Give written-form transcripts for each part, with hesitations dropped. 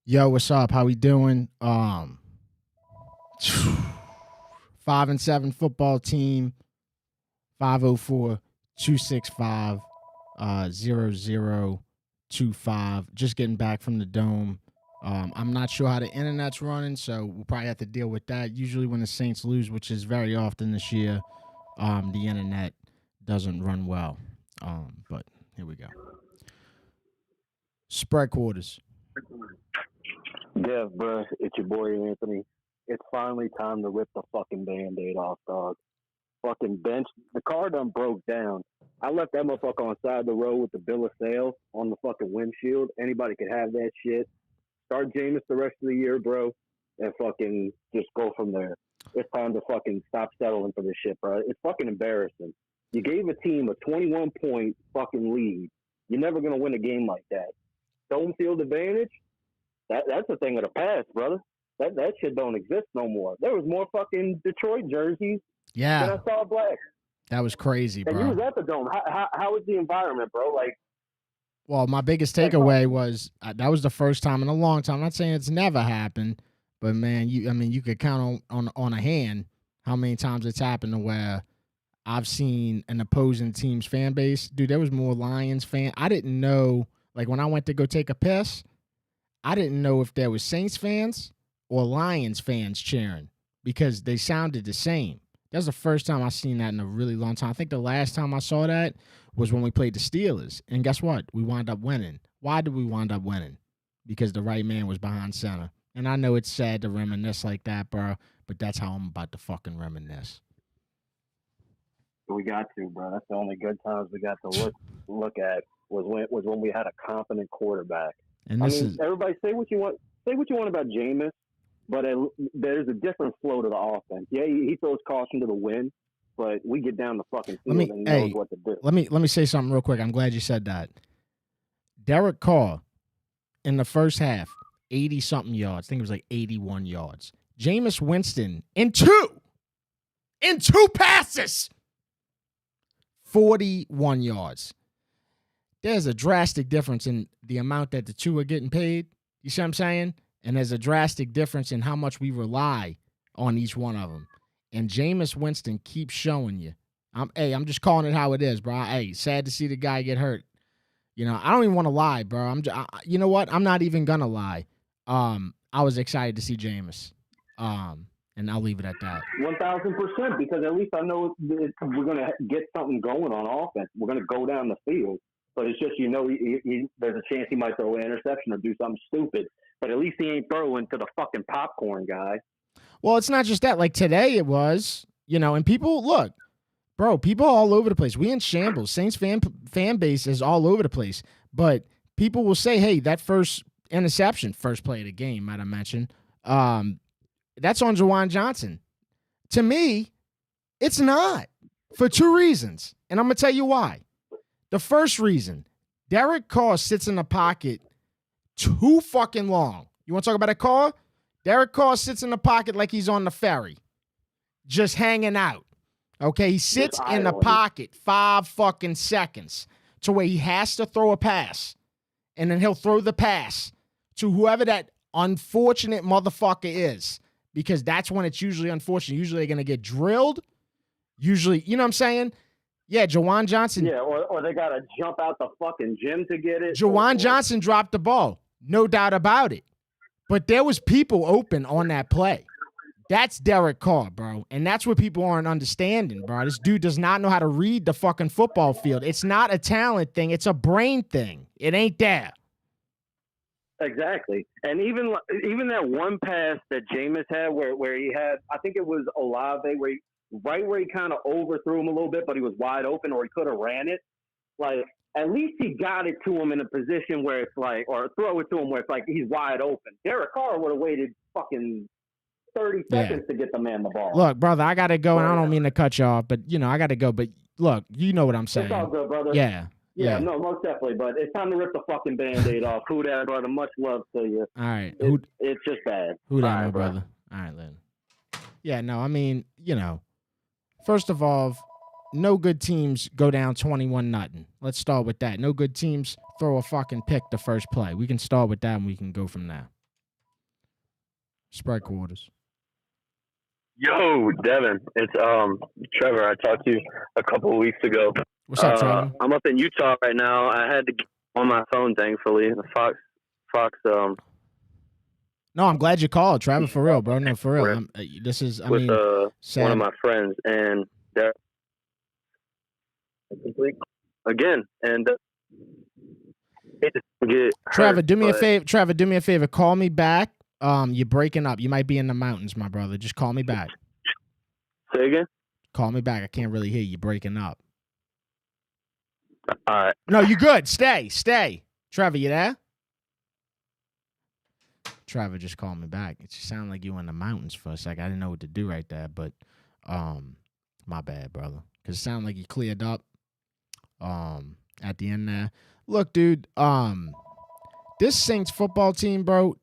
Yo, what's up? How we doing? 5-7 football team, 504-265-0025. Just getting back from the dome. I'm not sure how the internet's running, so we'll probably have to deal with that. Usually when the Saints lose, which is very often this year, the internet doesn't run well. But here we go. Spread quarters. Yeah, bro, it's your boy Anthony. It's finally time to rip the fucking Band-Aid off, dog. Fucking bench. The car done broke down. I left that motherfucker on the side of the road with the bill of sale on the fucking windshield. Anybody could have that shit. Start Jameis the rest of the year, bro, and fucking just go from there. It's time to fucking stop settling for this shit, bro. It's fucking embarrassing. You gave a team a 21-point fucking lead. You're never going to win a game like that. Home field advantage? That's a thing of the past, brother. That shit don't exist no more. There was more fucking Detroit jerseys than I saw black. That was crazy, bro. And you was at the dome. How was the environment, bro? Like, well, my biggest takeaway was that was the first time in a long time. I'm not saying it's never happened, but man, you could count on a hand how many times it's happened to where I've seen an opposing team's fan base. Dude, there was more Lions fan. I didn't know, like when I went to go take a piss, I didn't know if there was Saints fans or Lions fans cheering because they sounded the same. That was the first time I seen that in a really long time. I think the last time I saw that was when we played the Steelers. And guess what? We wound up winning. Why did we wind up winning? Because the right man was behind center. And I know it's sad to reminisce like that, bro, but that's how I'm about to fucking reminisce. We got to, bro. That's the only good times we got to look at was when we had a competent quarterback. And everybody say what you want about Jameis, but there's a different flow to the offense. Yeah, he throws caution to the wind, but we get down the fucking field and he knows what to do. Let me say something real quick. I'm glad you said that. Derek Carr, in the first half, 80-something yards. I think it was like 81 yards. Jameis Winston, in two passes, 41 yards. There's a drastic difference in the amount that the two are getting paid. You see what I'm saying? And there's a drastic difference in how much we rely on each one of them. And Jameis Winston keeps showing you. I'm just calling it how it is, bro. Hey, sad to see the guy get hurt. You know, I don't even want to lie, bro. You know what? I'm not even gonna lie. I was excited to see Jameis. And I'll leave it at that. 1,000%, because at least I know we're gonna get something going on offense. We're gonna go down the field. But it's just, there's a chance he might throw an interception or do something stupid. But at least he ain't throwing to the fucking popcorn guy. Well, it's not just that. Like today it was, and people, look, bro, people all over the place. We in shambles. Saints fan base is all over the place. But people will say, hey, that first interception, first play of the game, might I mention, that's on Juwan Johnson. To me, it's not. For two reasons. And I'm going to tell you why. The first reason, Derek Carr sits in the pocket too fucking long. You want to talk about a Carr? Derek Carr sits in the pocket like he's on the ferry, just hanging out. Okay, he sits in the pocket 5 fucking seconds to where he has to throw a pass, and then he'll throw the pass to whoever that unfortunate motherfucker is, because that's when it's usually unfortunate. Usually they're going to get drilled. Usually, you know what I'm saying? Yeah, Juwan Johnson. Yeah, or they got to jump out the fucking gym to get it. Juwan Johnson dropped the ball. No doubt about it. But there was people open on that play. That's Derek Carr, bro. And that's what people aren't understanding, bro. This dude does not know how to read the fucking football field. It's not a talent thing. It's a brain thing. It ain't there. Exactly. And even that one pass that Jameis had where he had, I think it was Olave, where he kind of overthrew him a little bit, but he was wide open, or he could have ran it. Like, at least he got it to him in a position where it's like, or throw it to him where it's like he's wide open. Derek Carr would have waited fucking 30 seconds to get the man the ball. Look, brother, I got to go, and I don't mean to cut you off, but, I got to go. But, look, you know what I'm saying. It's all good, brother. Yeah. Yeah, no, most definitely. But it's time to rip the fucking Band-Aid off. Who that, brother? Much love to you. All right. It's just bad. Who that, my brother? All right, Lynn. Yeah, no, I mean, first of all, no good teams go down 21-0. Let's start with that. No good teams throw a fucking pick the first play. We can start with that, and we can go from there. Spread quarters. Yo, Devin, it's Trevor. I talked to you a couple of weeks ago. What's up, Trevor? I'm up in Utah right now. I had to get on my phone, thankfully. The Fox. No, I'm glad you called, Trevor. For real, bro. No, for real. I with sad. one of my friends, and they're again, and Trevor, do me a favor. Trevor, do me a favor. Call me back. You're breaking up. You might be in the mountains, my brother. Just call me back. Say again? Call me back. I can't really hear you. Breaking up. All right. No, you good. Stay. Trevor, you there? Trevor just called me back. It just sounded like you were in the mountains for a second. I didn't know what to do right there, but my bad, brother. Because it sounded like you cleared up at the end there. Look, dude, this Saints football team, bro,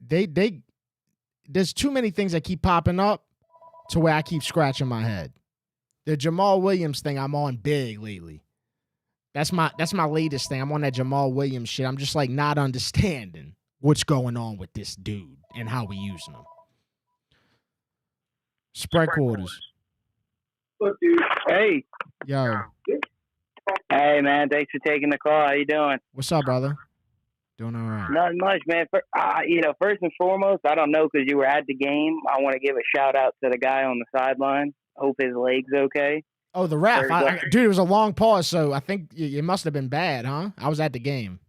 there's too many things that keep popping up to where I keep scratching my head. The Jamal Williams thing, I'm on big lately. That's my latest thing. I'm on that Jamal Williams shit. I'm just like not understanding what's going on with this dude and how we using him. Spread quarters. Look, dude. Hey. Yo. Hey, man. Thanks for taking the call. How you doing? What's up, brother? Doing all right. Nothing much, man. First and foremost, I don't know because you were at the game. I want to give a shout out to the guy on the sideline. Hope his leg's okay. Oh, the ref. Dude, it was a long pause, so I think it must have been bad, huh? I was at the game.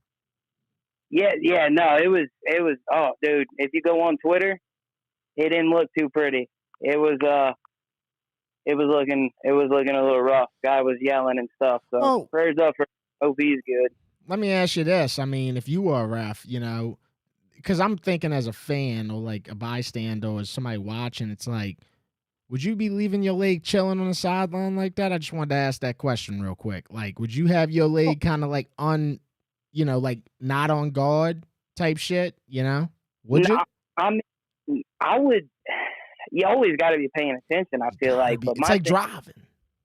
Yeah, no, it was. Oh, dude, if you go on Twitter, it didn't look too pretty. It was looking a little rough. Guy was yelling and stuff. So prayers up for. Hope he's good. Let me ask you this. I mean, if you were a ref, because I'm thinking as a fan or like a bystander or somebody watching, it's like, would you be leaving your leg chilling on the sideline like that? I just wanted to ask that question real quick. Like, would you have your leg kind of like like not on guard type shit? Would you? I mean, I would. You always got to be paying attention. I feel like, but it's like driving.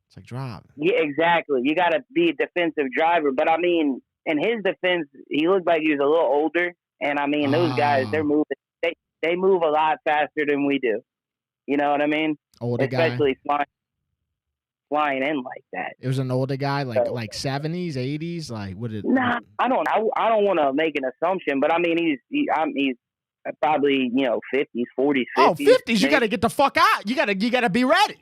It's like driving. Yeah, exactly. You got to be a defensive driver. But I mean, in his defense, he looked like he was a little older. And I mean, those guys, they're moving. They move a lot faster than we do. You know what I mean? Older guy. Especially flying in like that. It was an older guy, like 70s, 80s, like what? Nah, I don't want to make an assumption, but I mean, he's probably 50s, 40s, 50s. Oh, 50s! You got to get the fuck out. You got to be ready.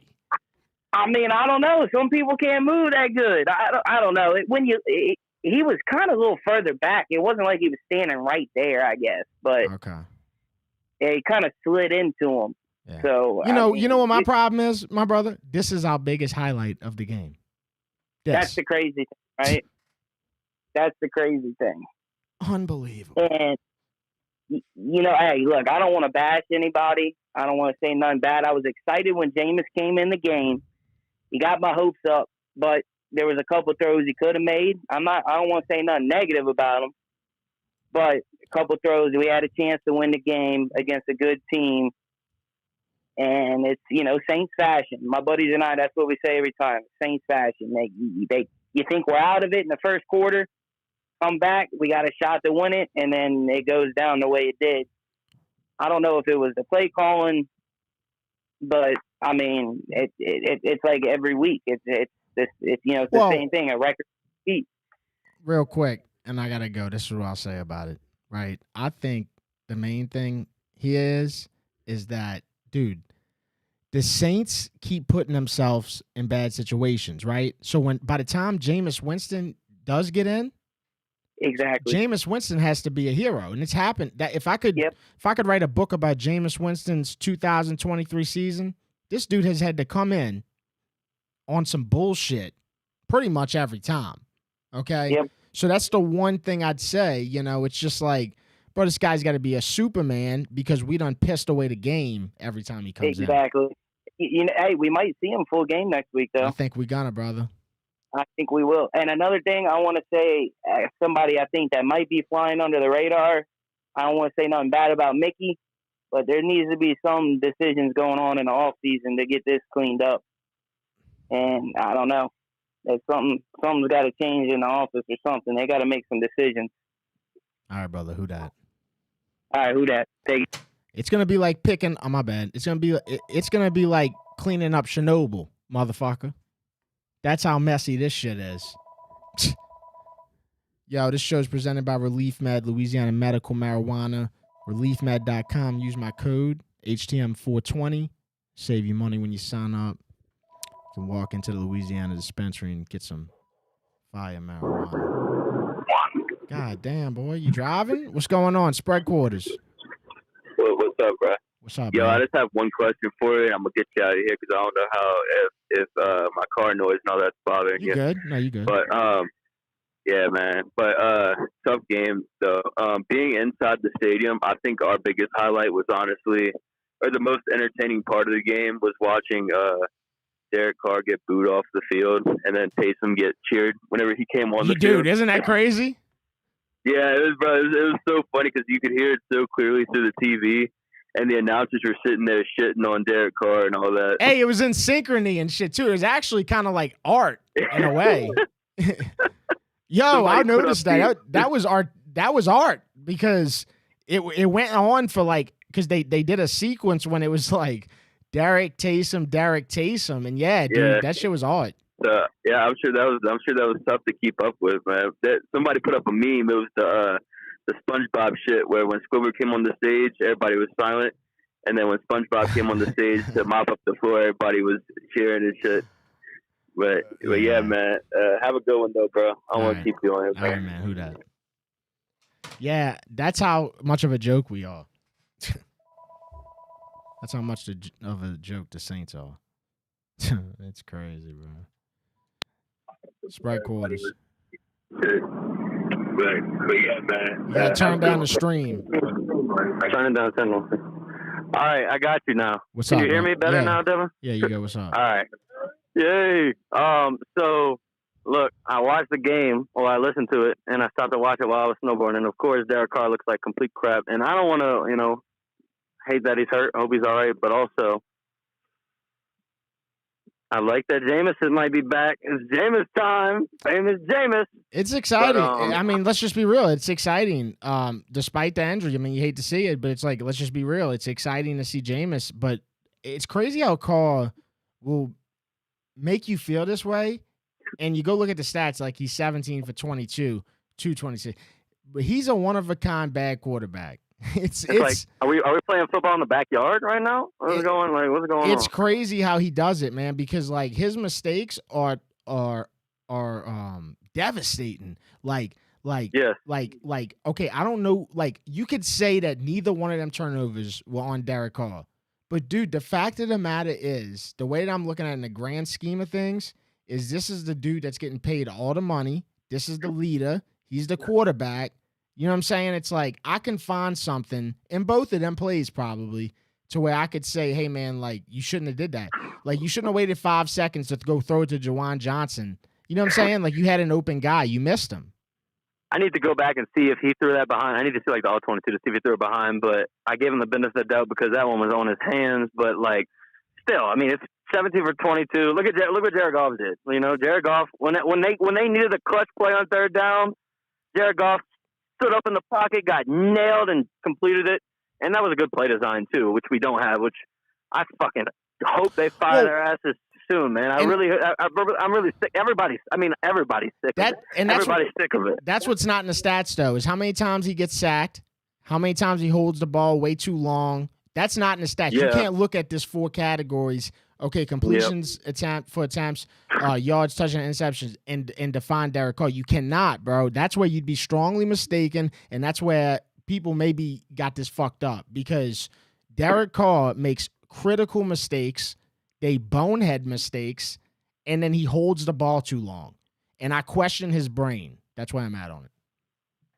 I mean, I don't know. Some people can't move that good. I don't know. He was kind of a little further back. It wasn't like he was standing right there, I guess, but okay. It kind of slid into him. Yeah. So you know what my problem is, my brother? This is our biggest highlight of the game. That's the crazy thing, right? That's the crazy thing. Unbelievable. And hey, look, I don't want to bash anybody. I don't want to say nothing bad. I was excited when Jameis came in the game. He got my hopes up, but there was a couple throws he could have made. I don't want to say nothing negative about him, but a couple throws we had a chance to win the game against a good team. And it's, Saints fashion. My buddies and I, that's what we say every time. Saints fashion. You think we're out of it in the first quarter, come back, we got a shot to win it, and then it goes down the way it did. I don't know if it was the play calling, but I mean, it's like every week. It's the same thing. A record beat. Real quick, and I gotta go. This is what I'll say about it. Right? I think the main thing here is that, dude, the Saints keep putting themselves in bad situations, right? So by the time Jameis Winston does get in, exactly, Jameis Winston has to be a hero, and it's happened. That if I could write a book about Jameis Winston's 2023 season, this dude has had to come in on some bullshit pretty much every time. Okay, so that's the one thing I'd say. It's just like, bro, this guy's got to be a Superman because we done pissed away the game every time he comes in. Exactly. Hey, we might see him full game next week, though. I think we gonna, brother. I think we will. And another thing I want to say, somebody I think that might be flying under the radar, I don't want to say nothing bad about Mickey, but there needs to be some decisions going on in the offseason to get this cleaned up. And I don't know. There's something's got to change in the office or something. They got to make some decisions. All right, brother. Who dat? All right, who dat? Take it. It's gonna be like picking. Oh my bad. It's gonna be like cleaning up Chernobyl, motherfucker. That's how messy this shit is. Yo, this show is presented by ReleafMed, Louisiana Medical Marijuana. ReleafMed.com. Use my code HTM420. Save you money when you sign up. You can walk into the Louisiana dispensary and get some fire marijuana. God damn, boy. You driving? What's going on? Spread quarters. What's up, bro? What's up, Yo, bro? I just have one question for you, and I'm gonna get you out of here because I don't know how if my car noise and all that's bothering you. You good? No, you good. But yeah, man. But tough game though. Being inside the stadium, I think our biggest highlight was honestly, or the most entertaining part of the game was watching Derek Carr get booed off the field, and then Taysom get cheered whenever he came on the field. Dude, isn't that crazy? Yeah, it was, bro. It was so funny because you could hear it so clearly through the TV, and the announcers were sitting there shitting on Derek Carr and all that. Hey, it was in synchrony and shit too. It was actually kind of like art in a way. Yo, I noticed that. That was art. That was art because it went on for like, because they did a sequence when it was like Derek Taysom, and yeah, dude, that shit was art. Yeah, I'm sure that was tough to keep up with, man. Somebody put up a meme. It was the SpongeBob shit where when Squidward came on the stage, everybody was silent, and then when SpongeBob came on the stage to mop up the floor, everybody was cheering and shit. But yeah, man. Have a good one though, bro. I want to keep you on here, all right, man. Who that? Yeah, that's how much of a joke we are. That's how much of a joke the Saints are. It's crazy, bro. Sprite quarters. But yeah, man. You gotta turn down the stream. Turn it down, All right, I got you now. What's Can up? you hear me better now, Devin? Yeah, you go. What's up? All right. Yay. So look, I watched the game, or I listened to it, and I stopped to watch it while I was snowboarding. And of course, Derek Carr looks like complete crap. And I don't want to, hate that he's hurt. I hope he's all right. But also, I like that Jameis might be back. It's Jameis time. Famous Jameis. It's exciting. I mean, let's just be real. It's exciting. Despite the injury, I mean, you hate to see it, but it's like, let's just be real. It's exciting to see Jameis, but it's crazy how Carr will make you feel this way. And you go look at the stats, like he's 17 for 22, 226. But he's a one-of-a-kind bad quarterback. It's like, are we playing football in the backyard right now? What's going on? It's crazy how he does it, man, because like his mistakes are devastating. Like okay, I don't know, like you could say that neither one of them turnovers were on Derek Carr. But dude, the fact of the matter is, the way that I'm looking at it in the grand scheme of things is this is the dude that's getting paid all the money. This is the leader. He's the quarterback. You know what I'm saying? It's like I can find something in both of them plays probably to where I could say, hey, man, like you shouldn't have did that. Like you shouldn't have waited 5 seconds to go throw it to Jawan Johnson. You know what I'm saying? Like you had an open guy. You missed him. I need to go back and see if he threw that behind. I need to see like the all 22 to see if he threw it behind, but I gave him the benefit of the doubt because that one was on his hands. But like, still, I mean, it's 17 for 22. Look what Jared Goff did. Jared Goff when they needed a clutch play on third down, Jared Goff stood up in the pocket, got nailed, and completed it. And that was a good play design too, which we don't have. Which I fucking hope they fire their asses soon, man. I'm really sick. Everybody's sick of it. Everybody's sick of it. That's what's not in the stats, though, is how many times he gets sacked, how many times he holds the ball way too long. That's not in the stats. Yeah. You can't look at this 4 categories. Okay, completions, attempts, yards, touchdowns, interceptions, and define Derek Carr. You cannot, bro. That's where you'd be strongly mistaken, and that's where people maybe got this fucked up because Derek Carr makes critical mistakes. They bonehead mistakes, and then he holds the ball too long. And I question his brain. That's where I'm at on it.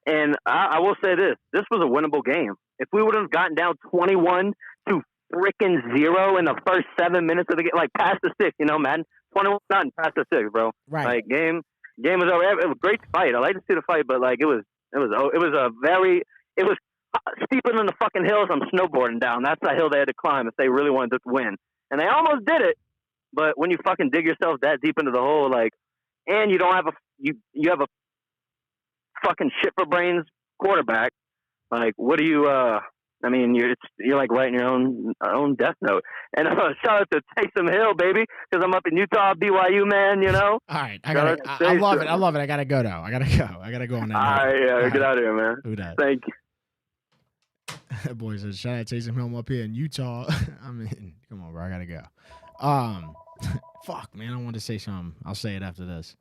And I will say this. This was a winnable game. If we would have gotten down 21 to freaking 0 in the first 7 minutes of the game, like past the 6, man. 21 nothing past the 6, bro. Right. Like game was over. It was a great fight. I like to see the fight, but like it was steeper than the fucking hills I'm snowboarding down. That's the hill they had to climb if they really wanted to win. And they almost did it, but when you fucking dig yourself that deep into the hole, like, and you don't have you have a fucking shit for brains quarterback, like, what do you I mean, you're like writing your own death note. And shout out to Taysom Hill, baby, because I'm up in Utah, BYU, man. You know. All right, I love it. I love it. I gotta go though. I gotta go on that. All right, yeah, get out of here, man. Who that? Thank you. That boy said, shout out Taysom Hill up here in Utah. I mean, come on, bro. I gotta go. Fuck, man. I wanted to say something. I'll say it after this.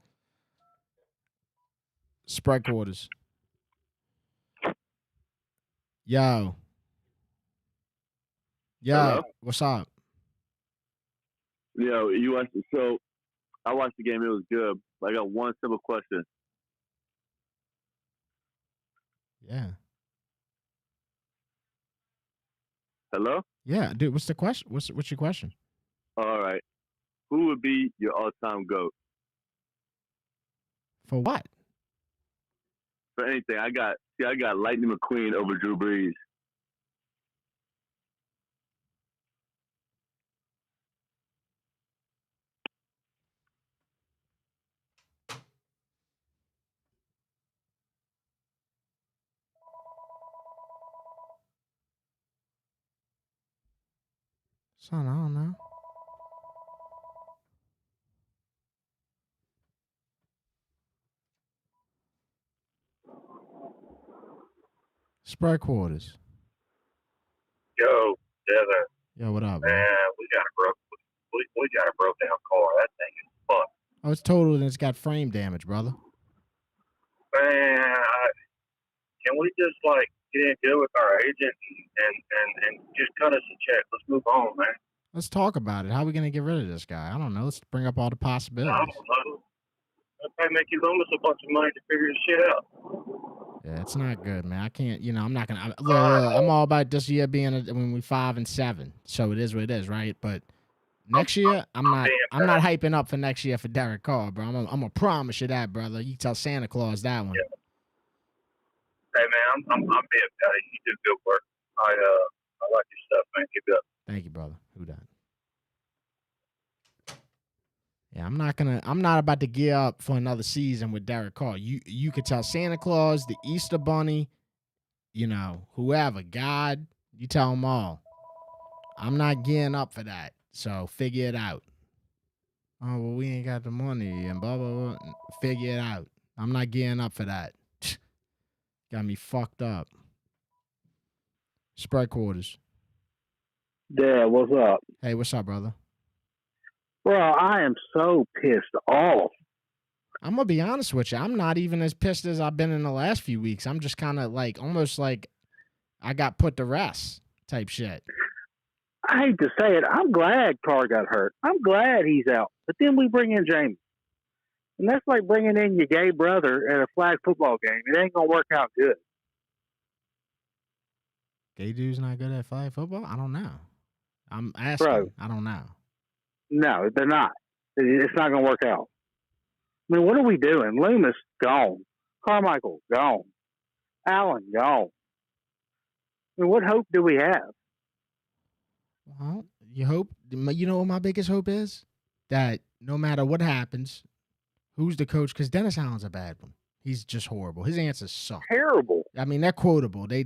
Spread quarters. Yo. Hello? What's up? Yo, you watched it. So I watched the game. It was good. But I got one simple question. Yeah. Hello? Yeah, dude. What's the question? What's your question? All right. Who would be your all-time GOAT? For what? For anything. I got Lightning McQueen over Drew Brees. Son, I don't know. Spread quarters. Yo, Devin. Yo, what up, bro? Man, we got a broke down car. That thing is fucked. Oh, it's totaled and it's got frame damage, brother. Man, can we just get in good with our agent and just cut us a check? Let's move on, man. Let's talk about it. How are we gonna get rid of this guy? I don't know. Let's bring up all the possibilities. I don't know. That may make you loan us a bunch of money to figure this shit out. Yeah, it's not good, man. I can't. I'm not gonna. I'm all about this year being when we 5-7, so it is what it is, right? But next year, I'm not hyping up for next year for Derek Carr, bro. I'm gonna promise you that, brother. You tell Santa Claus that one. Yeah. Hey, man, I'm being petty. You do good work. I like your stuff, man. Keep it up. Thank you, brother. Who that? Yeah, I'm not about to gear up for another season with Derek Carr. You could tell Santa Claus, the Easter Bunny, whoever, God, you tell them all. I'm not gearing up for that. So figure it out. Oh, well, we ain't got the money and blah, blah, blah. Figure it out. I'm not gearing up for that. Got me fucked up. Spread quarters. Yeah, what's up? Hey, what's up, brother? Bro, I am so pissed off. I'm going to be honest with you. I'm not even as pissed as I've been in the last few weeks. I'm just kind of almost like I got put to rest type shit. I hate to say it. I'm glad Carr got hurt. I'm glad he's out. But then we bring in James. And that's like bringing in your gay brother at a flag football game. It ain't going to work out good. Gay dude's not good at flag football? I don't know. I'm asking. Bro. I don't know. No, they're not. It's not going to work out. I mean, what are we doing? Loomis, gone. Carmichael, gone. Allen, gone. I mean, what hope do we have? Well, you hope. You know what my biggest hope is? That no matter what happens, who's the coach? Because Dennis Allen's a bad one. He's just horrible. His answers suck. Terrible. I mean, they're quotable. They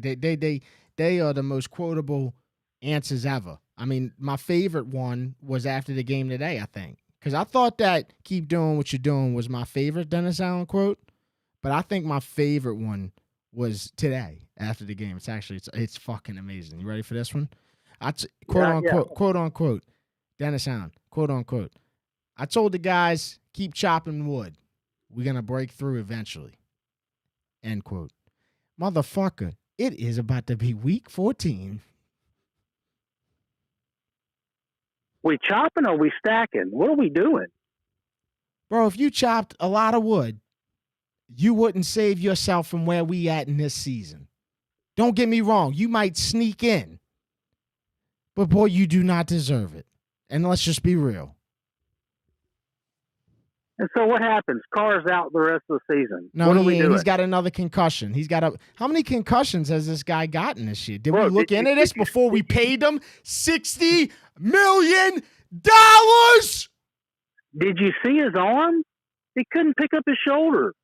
are the most quotable answers ever. I mean, my favorite one was after the game today, I think. Because I thought that keep doing what you're doing was my favorite Dennis Allen quote. But I think my favorite one was today after the game. It's fucking amazing. You ready for this one? Quote unquote, Dennis Allen, quote unquote. I told the guys, keep chopping wood. We're going to break through eventually. End quote. Motherfucker, it is about to be week 14. We chopping or we stacking? What are we doing? Bro, if you chopped a lot of wood, you wouldn't save yourself from where we at in this season. Don't get me wrong. You might sneak in. But, boy, you do not deserve it. And let's just be real. And so what happens? Carr's out the rest of the season. No, what are we doing? He's got another concussion. How many concussions has this guy gotten this year? Did we look into this before we paid him $60 million? Did you see his arm? He couldn't pick up his shoulder.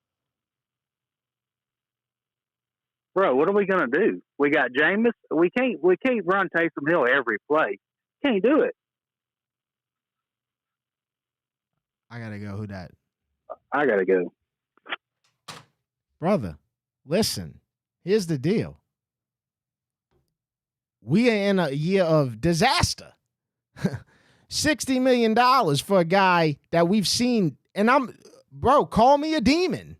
bro, what are we gonna do? We got Jameis. We can't run Taysom Hill every play. Can't do it. I gotta go. Who that? I gotta go. Brother, listen. Here's the deal. We are in a year of disaster. $60 million for a guy that we've seen. And call me a demon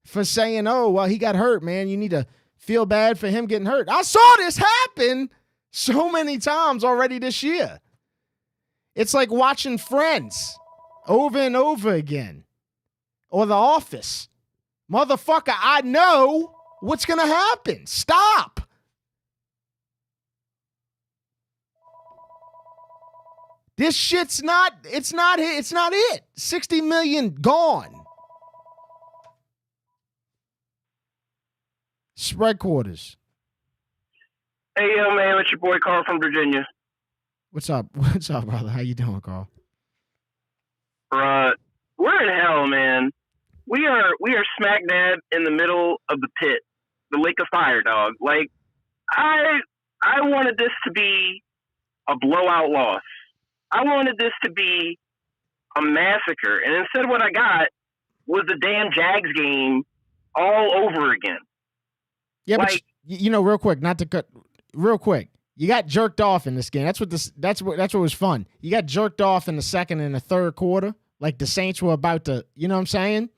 for saying, oh, well, he got hurt, man. You need to feel bad for him getting hurt. I saw this happen so many times already this year. It's like watching Friends over and over again. Or The Office. Motherfucker, I know what's going to happen. Stop. This shit's it's not it. 60 million gone. Spread quarters. Hey, man, it's your boy Carl from Virginia. What's up? What's up, brother? How you doing, Carl? We're in hell, man. We are smack dab in the middle of the pit, the lake of fire, dog. Like, I wanted this to be a blowout loss. I wanted this to be a massacre, and instead what I got was the damn Jags game all over again. Yeah, like, but real quick, not to cut, real quick. You got jerked off in this game. That's what was fun. You got jerked off in the second and the third quarter. Like the Saints were about to, you know what I'm saying?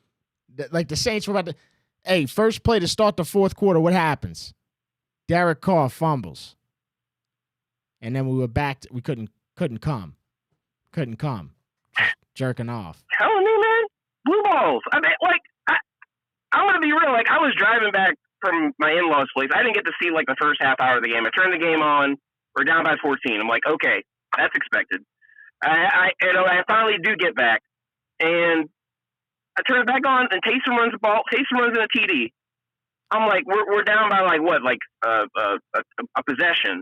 Like the Saints were about to, hey, first play to start the fourth quarter, what happens? Derek Carr fumbles. And then we were back, we couldn't come. Just jerking off. Telling me, man, blue balls. I mean, like, I want to be real. Like, I was driving back from my in-laws' place. I didn't get to see, like, the first half hour of the game. I turned the game on. We're down by 14. I'm like, okay, that's expected. I finally do get back. And I turn it back on, and Taysom runs the ball. Taysom runs in a TD. I'm like, we're down by, like, what, like a possession.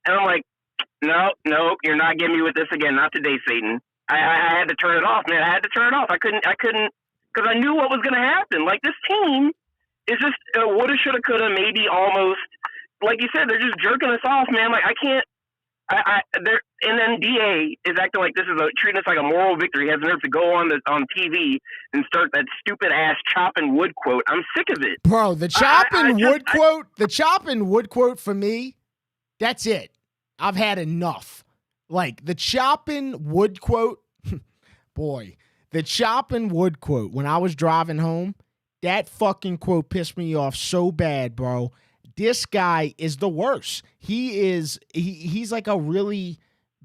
And I'm like, no, you're not getting me with this again. Not today, Satan. I had to turn it off, man. I had to turn it off. I couldn't, because I knew what was going to happen. Like, this team is just woulda, shoulda, coulda, maybe almost. Like you said, they're just jerking us off, man. Like, I can't. And then DA is acting like this is treating us like a moral victory. He has the nerve to go on TV and start that stupid ass chopping wood quote. I'm sick of it, bro. The chopping wood quote. The chopping wood quote for me. That's it. I've had enough. Like the chopping wood quote. Boy, the chopping wood quote. When I was driving home, that fucking quote pissed me off so bad, bro. This guy is the worst. He's like a really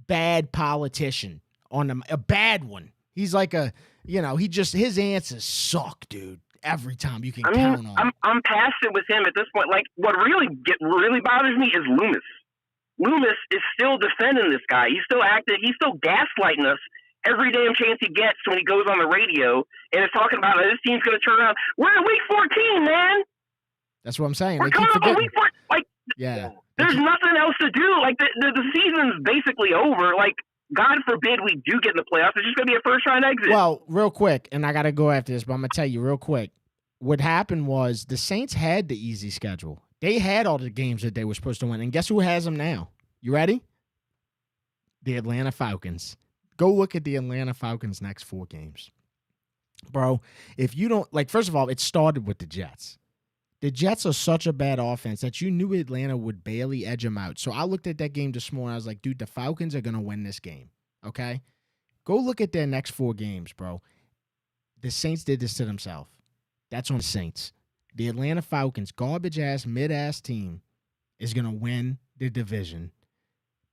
bad politician a bad one. He's like his answers suck, dude. Every time you can count on. I'm past it with him at this point. Like, what really bothers me is Loomis. Loomis is still defending this guy. He's still gaslighting us every damn chance he gets when he goes on the radio and is talking about this team's going to turn around. We're in week 14, man. That's what I'm saying. We're coming up on week 14. Like, yeah. There's nothing else to do. Like, the season's basically over. Like, God forbid we do get in the playoffs. It's just going to be a first-round exit. Well, real quick, and I got to go after this, but I'm going to tell you real quick. What happened was the Saints had the easy schedule. They had all the games that they were supposed to win. And guess who has them now? You ready? The Atlanta Falcons. Go look at the Atlanta Falcons' next 4 games. Bro, if you don't, like, first of all, it started with the Jets. The Jets are such a bad offense that you knew Atlanta would barely edge them out. So I looked at that game this morning. I was like, dude, the Falcons are going to win this game, okay? Go look at their next 4 games, bro. The Saints did this to themselves. That's on the Saints. The Atlanta Falcons, garbage-ass, mid-ass team, is going to win the division.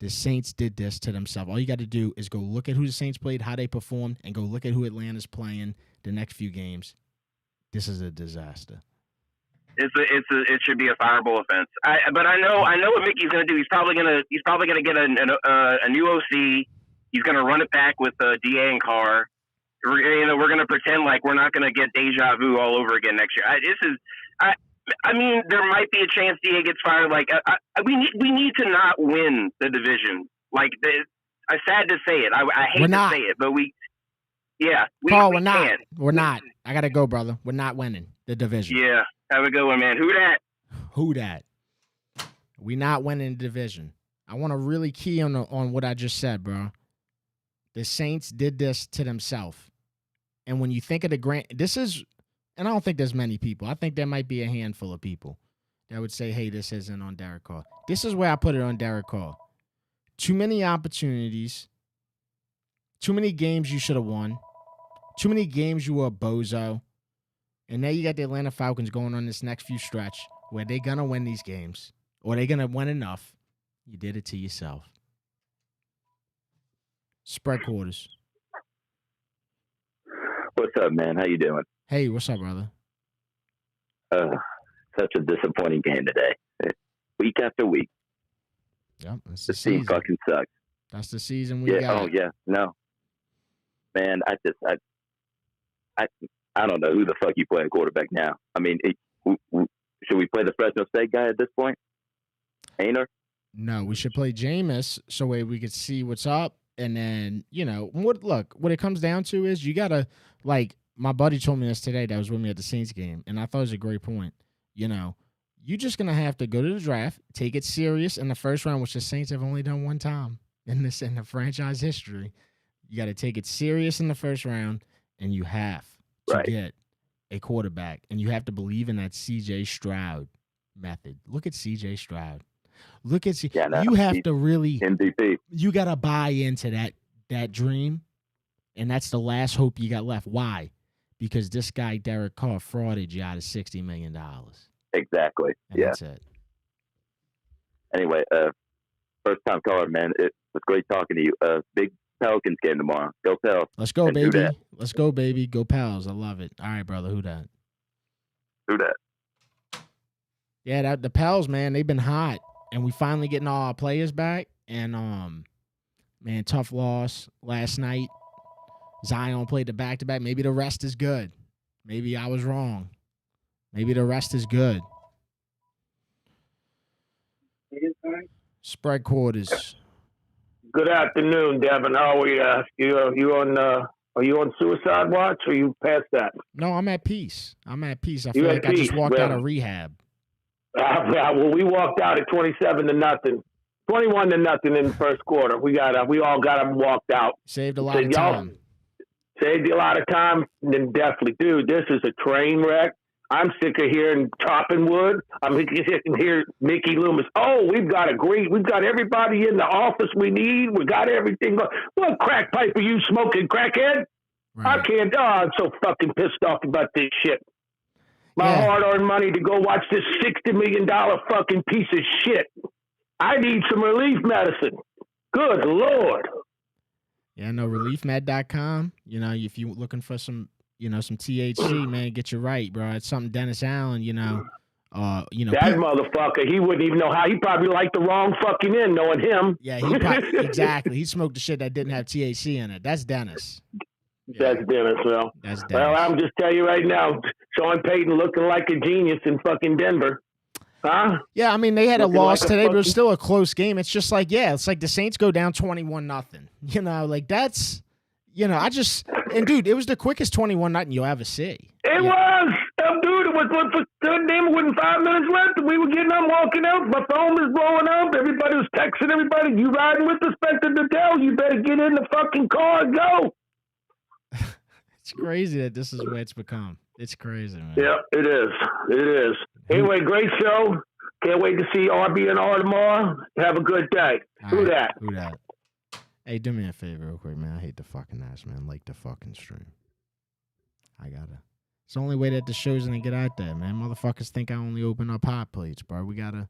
The Saints did this to themselves. All you got to do is go look at who the Saints played, how they performed, and go look at who Atlanta's playing the next few games. This is a disaster. It should be a fireable offense. But I know what Mickey's going to do. He's probably going to get a new OC. He's going to run it back with DA and Carr. We're going to pretend like we're not going to get deja vu all over again next year. I mean, there might be a chance DA gets fired. Like, we need to not win the division. Like, I'm sad to say it. I hate to say it, but Carl, we're not. Can't. We're not. I gotta go, brother. We're not winning the division. Yeah, have a good one, man. Who dat? Who dat? We not winning the division. I want to really key on what I just said, bro. The Saints did this to themselves. And when you think of this is, and I don't think there's many people. I think there might be a handful of people that would say, hey, this isn't on Derek Carr. This is where I put it on Derek Carr. Too many opportunities. Too many games you should have won. Too many games you were a bozo. And now you got the Atlanta Falcons going on this next few stretch where they're going to win these games. Or they're going to win enough. You did it to yourself. Spread quarters. What's up, man? How you doing? Hey, what's up, brother? Such a disappointing game today. Week after week. Yep, that's the team fucking sucks. That's the season we got. Oh, yeah. No. Man, I don't know who the fuck you playing quarterback now. I mean, should we play the Fresno State guy at this point? Ainer? No, we should play Jameis so we could see what's up. And then, what it comes down to is you got to, like, my buddy told me this today that was with me at the Saints game, and I thought it was a great point. You're just going to have to go to the draft, take it serious in the first round, which the Saints have only done one time in the franchise history. You got to take it serious in the first round, and you have to get a quarterback, and you have to believe in that C.J. Stroud method. Look at C.J. Stroud. Look at you have to really MVP. You got to buy into that dream, and that's the last hope you got left. Why? Because this guy Derek Carr frauded you out of $60 million. Exactly. And that's it. Anyway, first time caller, man. It was great talking to you. Big Pelicans game tomorrow. Go Pels. Let's go, baby. Let's go, baby. Go Pels. I love it. All right, brother. Who dat? Who dat? Yeah, the Pels, man. They've been hot. And we finally getting all our players back. And, man, tough loss last night. Zion played the back-to-back. Maybe the rest is good. Maybe I was wrong. Maybe the rest is good. Spread quarters. Good afternoon, Devin. How are we? Are you on suicide watch, or you past that? No, I'm at peace. I feel like I just walked out of rehab. Well, we walked out at 27-0, 21-0 in the first quarter. We all got them walked out. Saved a lot of time. Saved a lot of time, then definitely, dude. This is a train wreck. I'm sick of hearing chopping wood. I'm sick of hearing Mickey Loomis. Oh, we've got everybody in the office we need. We got everything. What crack pipe are you smoking, crackhead? Right. I can't. I'm so fucking pissed off about this shit. My hard-earned money to go watch this $60 million fucking piece of shit. I need some relief medicine. Good Lord. Yeah, no, ReleafMed.com. If you're looking for some THC, man, get you right, bro. It's something Dennis Allen, that motherfucker, he wouldn't even know how. He probably liked the wrong fucking end, knowing him. Yeah, exactly. He smoked the shit that didn't have THC in it. That's Dennis. That's Dennis, well. That's Dennis. Well, I'm just telling you right now, Sean Payton looking like a genius in fucking Denver. Huh? Yeah, I mean, they had a loss today, but it was still a close game. It's just like, it's like the Saints go down 21-0. Like that's, and dude, it was the quickest 21-0 you'll ever see. It was. Dude, it was within 5 minutes left. We were getting up, walking out. My phone was blowing up. Everybody was texting everybody. You riding with Inspector Dell? You better get in the fucking car and go. It's crazy that this is what it's become. It's crazy, man. Yeah, it is. It is. Anyway, great show. Can't wait to see RB and R tomorrow. Have a good day. Who that? Hey, do me a favor real quick, man. I hate the fucking ass, man. Like the fucking stream. It's the only way that the show's gonna get out there, man. Motherfuckers think I only open up hot plates, bro. We gotta,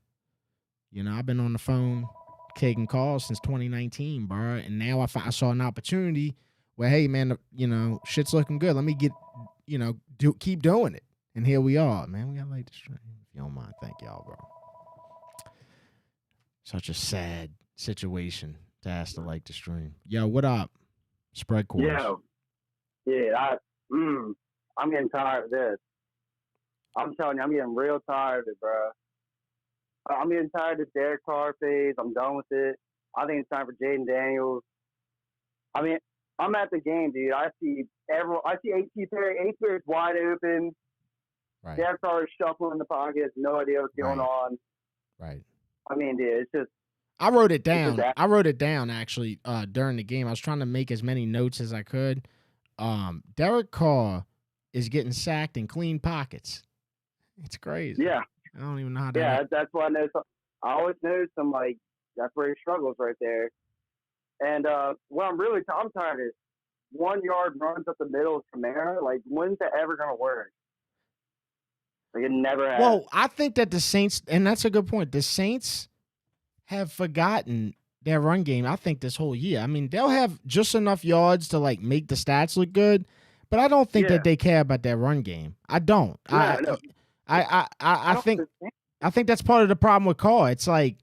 I've been on the phone taking calls since 2019, bro. And now I saw an opportunity where, hey, man, shit's looking good. Let me get, keep doing it. And here we are, man. We got like the stream. If you don't mind, thank y'all, bro. Such a sad situation to ask to like the stream. Yo, what up? Spread course. I'm getting tired of this. I'm telling you, I'm getting real tired of it, bro. I'm getting tired of this Derek Carr phase. I'm done with it. I think it's time for Jaden Daniels. I mean, I'm at the game, dude. I see A.T. Perry's wide open. Right. Derek Carr is shuffling in the pocket, no idea what's going on. Right. I mean, dude, it's just. I wrote it down. I wrote it down actually during the game. I was trying to make as many notes as I could. Derek Carr is getting sacked in clean pockets. It's crazy. Yeah. I don't even know how to. Yeah, that's why I know. I always know like that's where he struggles right there. And what I'm tired of 1 yard runs up the middle of Kamara. Like, when's that ever gonna work? Like, it never has. Well, I think that the Saints, and that's a good point. The Saints have forgotten their run game, I think, this whole year. I mean, they'll have just enough yards to like make the stats look good, but I don't think that they care about their run game. I don't. No. I think that's part of the problem with Carr. It's like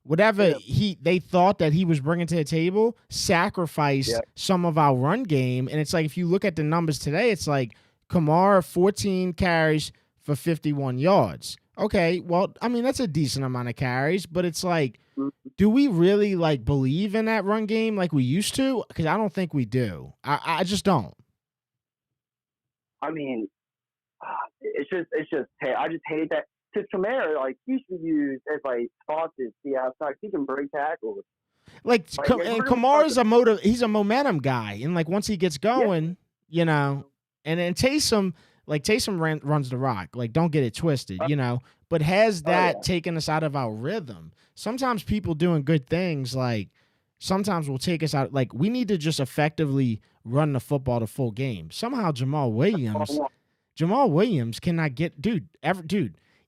whatever they thought that he was bringing to the table sacrificed some of our run game, and it's like if you look at the numbers today, it's like Kamara 14 carries for 51 yards. Okay, well, I mean, that's a decent amount of carries, but it's like, do we really like believe in that run game like we used to? Because I don't think we do. I just don't. I mean, it's just hey, I just hate that. Because Kamara, like, he should be used as like spots to the outside. He can break tackles. And Kamara's he's a momentum guy, and like once he gets going, you know, and then Taysom runs the rock. Like, don't get it twisted, you know. But has that taken us out of our rhythm? Sometimes people doing good things, like, sometimes will take us out. Like, we need to just effectively run the football the full game. Somehow Jamal Williams cannot get, dude,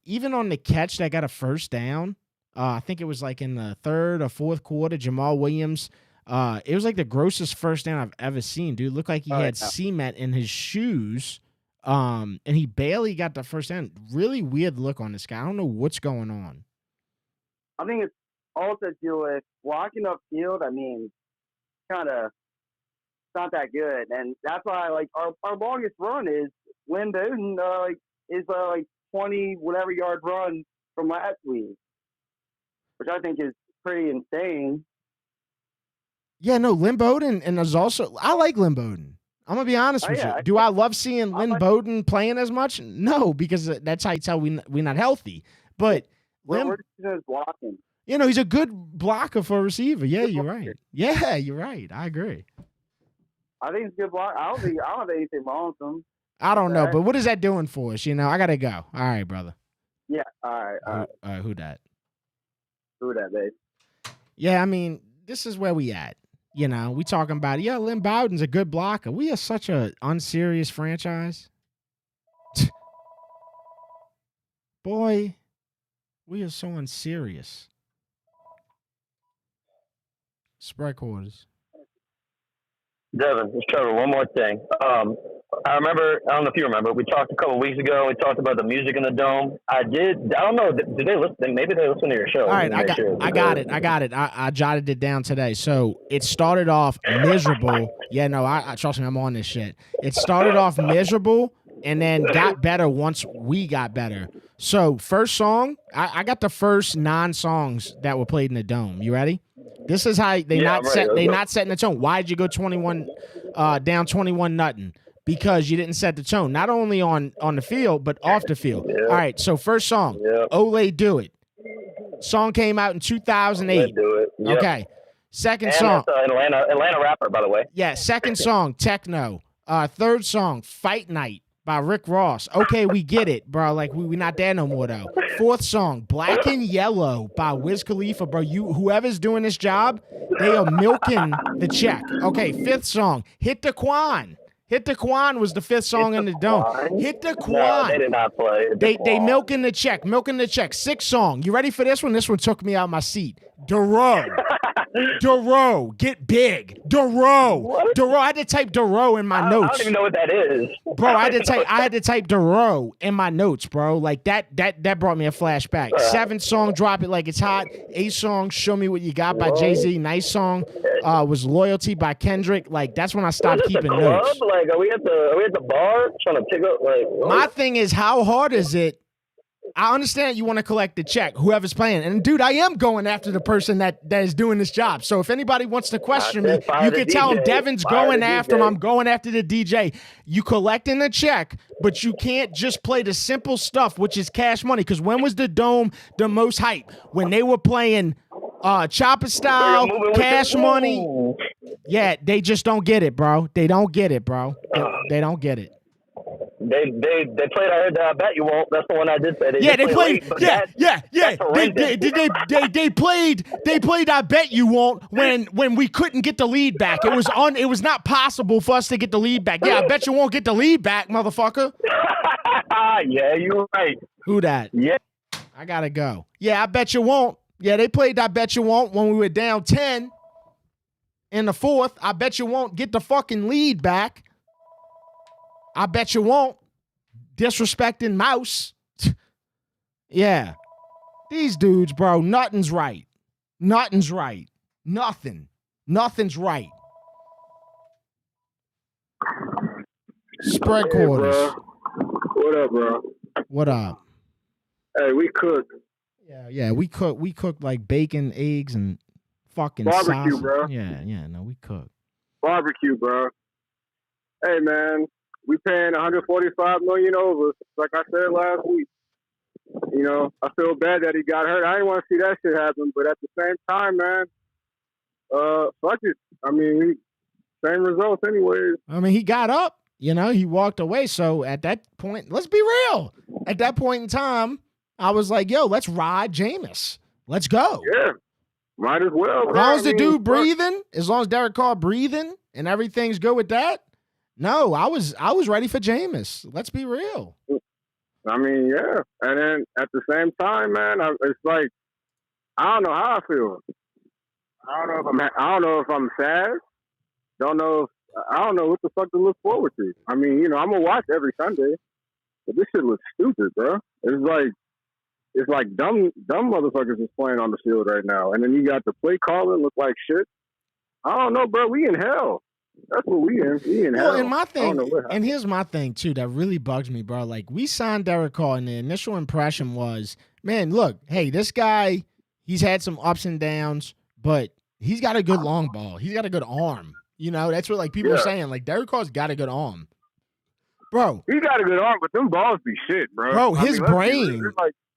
even on the catch that got a first down, I think it was like in the third or fourth quarter, Jamal Williams, it was like the grossest first down I've ever seen, dude. Looked like he had cement in his shoes. And he barely got the first down. Really weird look on this guy. I don't know what's going on. I think it's all to do with walking upfield. I mean, kind of not that good, and that's why like our longest run is Lynn Bowden is 20 whatever yard run from last week, which I think is pretty insane. Yeah, no, Lynn Bowden, and there's also I like Lynn Bowden. I'm gonna be honest with you. Do I love seeing Lynn Bowden playing as much? No, because that's how you tell we're not healthy. But we're just blocking. You know, he's a good blocker for a receiver. Yeah, you're right. Yeah, you're right. I agree. I think it's a good block. I don't have anything wrong with him. I don't know, but what is that doing for us? You know, I gotta go. All right, brother. Yeah. All right. Who that? Who that, babe? Yeah, I mean, this is where we at. You know, we talking about, Lynn Bowden's a good blocker. We are such a unserious franchise. Boy, we are so unserious. Spread quarters. Devin, it's Trevor. One more thing. I remember, I don't know if you remember, we talked a couple of weeks ago. We talked about the music in the dome. I don't know. Did they listen? Maybe they listen to your show. All right, I got it. I jotted it down today. So it started off miserable. Yeah, no, I trust me, I'm on this shit. It started off miserable and then got better once we got better. So first song, I got the first 9 songs that were played in the dome. You ready? This is how they not setting the tone. Why'd you go 21 down 21-0? Because you didn't set the tone, not only on the field, but off the field. Yeah. All right, so first song, Olay Do It. Song came out in 2008. Do it. Yep. Okay. Second song. Atlanta rapper, by the way. Yeah, second song, Techno. Third song, Fight Night by Rick Ross. Okay, we get it, bro. Like, we not there no more, though. Fourth song, Black and Yellow by Wiz Khalifa, bro. Whoever's doing this job, they are milking the check. Okay, fifth song, Hit the Quan. Hit the Quan was the fifth song in the dome. Hit the Quan. No, they did not play. They milking the check. Sixth song. You ready for this one? This one took me out my seat. Duro. Get big. Duro. I had to type Duro in my notes. I don't even know what that is. Bro, I had to type Duro in my notes, bro. Like that brought me a flashback. Seventh song, Drop It Like It's Hot. Eighth song, Show Me What You Got by Jay-Z. Nice song. Was Loyalty by Kendrick. Like, that's when I stopped keeping notes. Like, are we at the bar trying to pick up? Like, my thing is, how hard is it I understand you want to collect the check, whoever's playing. And, dude, I am going after the person that is doing this job. So if anybody wants to question me, you can tell him Devin's going after him. I'm going after the DJ. You collecting the check, but you can't just play the simple stuff, which is cash money. Because when was the Dome the most hype? When they were playing Chopper Style, Cash Money. Yeah, they just don't get it, bro. They don't get it, bro. They don't get it. They played. I heard that. I bet you won't. That's the one I did say. They played. They played. I bet you won't. When we couldn't get the lead back, it was not possible for us to get the lead back. Yeah, I bet you won't get the lead back, motherfucker. Yeah, you're right. Who that? Yeah, I gotta go. Yeah, I bet you won't. Yeah, they played. I bet you won't when we were down 10 in the fourth. I bet you won't get the fucking lead back. I bet you won't. Disrespecting Mouse. Yeah. These dudes, bro, nothing's right. Nothing's right. Nothing's right. Spread quarters. Bro. What up, bro? What up? Hey, we cooked. Yeah, we cooked like bacon, eggs, and fucking barbecue, sausage. bro. Yeah, no, we cooked. Barbecue, bro. Hey, man. We paying $145 million over, like I said last week. You know, I feel bad that he got hurt. I didn't want to see that shit happen, but at the same time, man, fuck it. I mean, same results anyways. I mean, he got up. You know, he walked away. So at that point, let's be real. At that point in time, I was like, yo, let's ride Jameis. Let's go. Yeah, might as well. As long as the dude breathing, as long as Derek Carr breathing and everything's good with that. No, I was ready for Jameis. Let's be real. I mean, yeah. And then at the same time, man, it's like I don't know how I feel. I don't know if I'm sad. I don't know what the fuck to look forward to. I mean, you know, I'm gonna watch every Sunday, but this shit looks stupid, bro. It's like dumb motherfuckers is playing on the field right now, and then you got the play calling look like shit. I don't know, bro. We in hell. That's what we in. We in hell. Well, and my thing, and here's my thing too that really bugs me, bro. Like we signed Derek Carr, and the initial impression was, man, look, hey, this guy, he's had some ups and downs, but he's got a good long ball. He's got a good arm. You know, that's what like people are saying. Like Derek Carr's got a good arm, bro. He got a good arm, but them balls be shit, bro. Bro, his brain.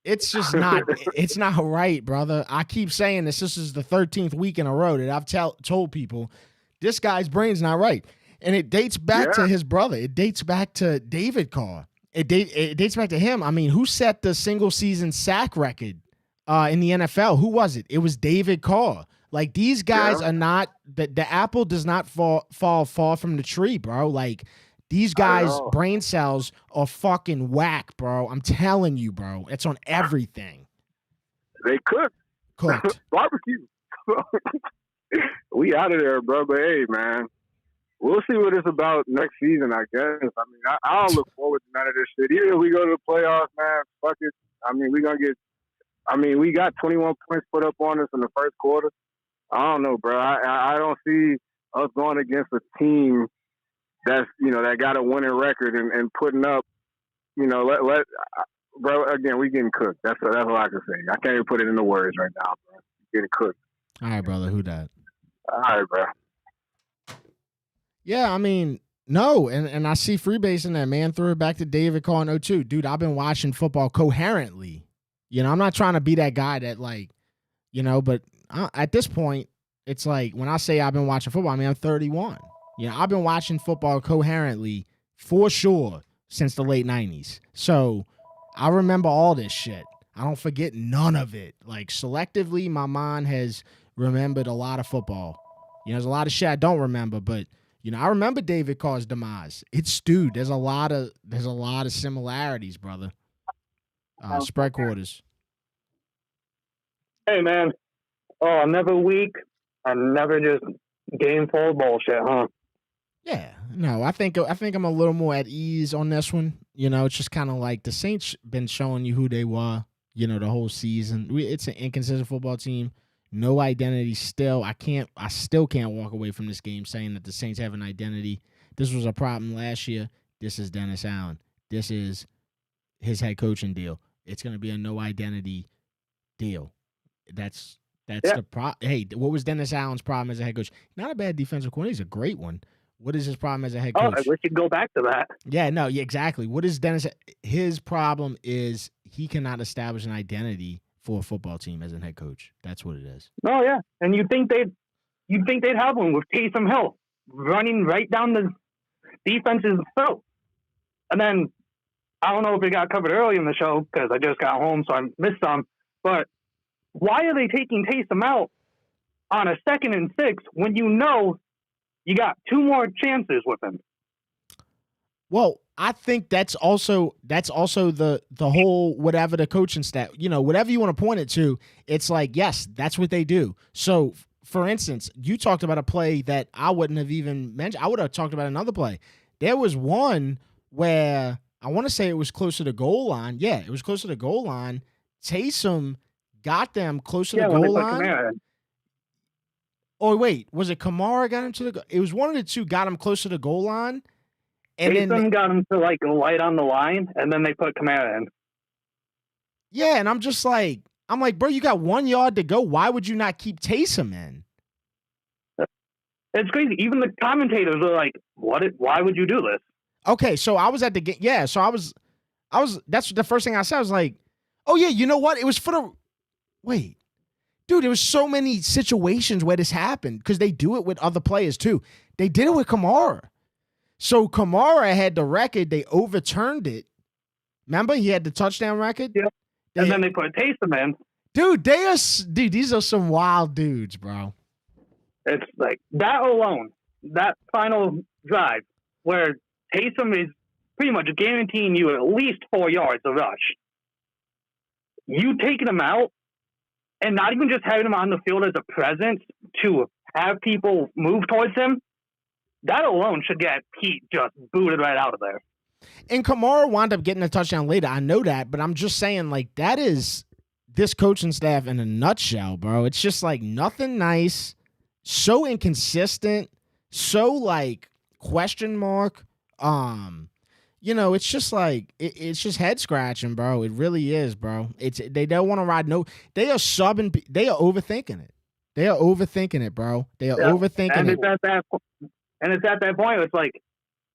It's just not. It's not right, brother. I keep saying this. This is the 13th week in a row that I've told people. This guy's brain's not right. And it dates back to his brother. It dates back to David Carr. It dates back to him. I mean, who set the single-season sack record in the NFL? Who was it? It was David Carr. Like, these guys are not – the apple does not fall from the tree, bro. Like, these guys' brain cells are fucking whack, bro. I'm telling you, bro. It's on everything. They cooked. Barbecue. We out of there, bro. But hey, man, we'll see what it's about next season, I guess. I mean, I don't look forward to none of this shit. Even if we go to the playoffs, man, fuck it. I mean, we got 21 points put up on us in the first quarter. I don't know, bro. I don't see us going against a team that's, you know, that got a winning record and putting up, you know, bro, again, we getting cooked. That's all I can say. I can't even put it into words right now, bro. Getting cooked. All right, brother. Who that? All right, bro. Yeah, I mean, no, and I see Freebase in that, man. Threw it back to David Carr in 02. Dude, I've been watching football coherently. You know, I'm not trying to be that guy that, like, you know, but at this point, it's like when I say I've been watching football, I mean, I'm 31. You know, I've been watching football coherently for sure since the late 90s. So I remember all this shit. I don't forget none of it. Like, selectively, my mind has remembered a lot of football. You know, there's a lot of shit I don't remember, but you know, I remember David Carr's demise. Dude, there's a lot of similarities, brother. Spread quarters. Hey man. Oh, another week. Another just game full of bullshit, huh? Yeah. No, I think I'm a little more at ease on this one. You know, it's just kind of like the Saints been showing you who they were, you know, the whole season. It's an inconsistent football team. No identity still. I still can't walk away from this game saying that the Saints have an identity. This was a problem last year. This is Dennis Allen. This is his head coaching deal. It's going to be a no identity deal. That's the problem. Hey, what was Dennis Allen's problem as a head coach? Not a bad defensive coordinator. He's a great one. What is his problem as a head coach? Oh, I wish you'd go back to that. Yeah, no, yeah, exactly. What is Dennis? His problem is he cannot establish an identity for a football team as a head coach. That's what it is. Oh yeah, and you'd think they'd have one with Taysom Hill running right down the defense's throat. And then I don't know if it got covered early in the show because I just got home, so I missed some. But why are they taking Taysom out on a 2nd and 6 when you know you got 2 more chances with him? Well, I think that's also the whole whatever the coaching staff, whatever you want to point it to, it's like, yes, that's what they do. So, for instance, you talked about a play that I wouldn't have even mentioned. I would have talked about another play. There was one where I want to say it was close to the goal line. Yeah, it was close to the goal line. Taysom got them close to the goal line. Oh, wait, was it Kamara got him to the goal? It was one of the two got him close to the goal line. And Taysom got him to like light on the line, and then they put Kamara in. Yeah, and I'm like, bro, you got 1 yard to go. Why would you not keep Taysom in? It's crazy. Even the commentators are like, why would you do this? Okay, so I was at the game. Yeah, so I was. That's the first thing I said. I was like, oh yeah, you know what? It was for the. Wait, dude, there was so many situations where this happened because they do it with other players too. They did it with Kamara. So Kamara had the record. They overturned it. Remember, he had the touchdown record. Yep. And then they put Taysom in. Dude, these are some wild dudes, bro. It's like that alone, that final drive where Taysom is pretty much guaranteeing you at least 4 yards of rush. You taking him out and not even just having him on the field as a presence to have people move towards him, that alone should get Pete just booted right out of there. And Kamara wound up getting a touchdown later. I know that, but I'm just saying, like, that is this coaching staff in a nutshell, bro. It's just like nothing nice, so inconsistent, so like question mark. It's just like it's just head scratching, bro. It really is, bro. They don't want to ride they are subbing, they are overthinking it. They are overthinking it, bro. They are overthinking and it. It's at that point, it's like,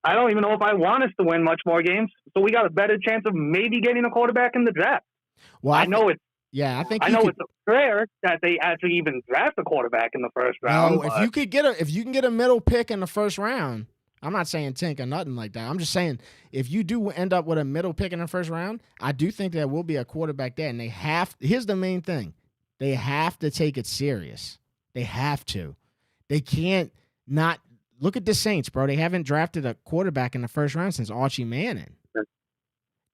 I don't even know if I want us to win much more games. So we got a better chance of maybe getting a quarterback in the draft. Well, I know it's a rare that they actually even draft a quarterback in the first round. No, if you can get a middle pick in the first round, I'm not saying tank or nothing like that. I'm just saying if you do end up with a middle pick in the first round, I do think there will be a quarterback there. And here's the main thing. They have to take it serious. They have to. They can't not look at the Saints, bro. They haven't drafted a quarterback in the first round since Archie Manning.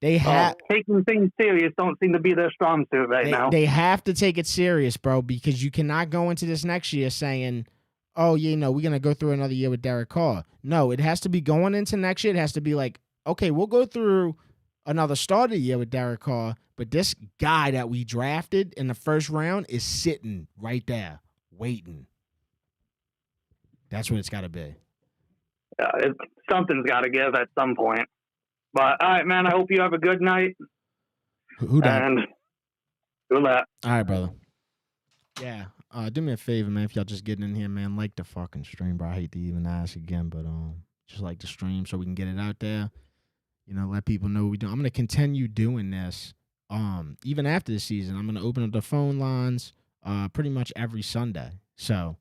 They have taking things serious don't seem to be their strong suit now. They have to take it serious, bro, because you cannot go into this next year saying, oh, we're going to go through another year with Derek Carr. No, it has to be going into next year. It has to be like, okay, we'll go through another start of the year with Derek Carr, but this guy that we drafted in the first round is sitting right there waiting. That's what it's got to be. Something's got to give at some point. But, all right, man, I hope you have a good night. Who that? And good luck. All right, brother. Yeah. Do me a favor, man, if y'all just getting in here, man, like the fucking stream, bro. I hate to even ask again, but just like the stream so we can get it out there. Let people know what we do. I'm going to continue doing this even after the season. I'm going to open up the phone lines pretty much every Sunday. So,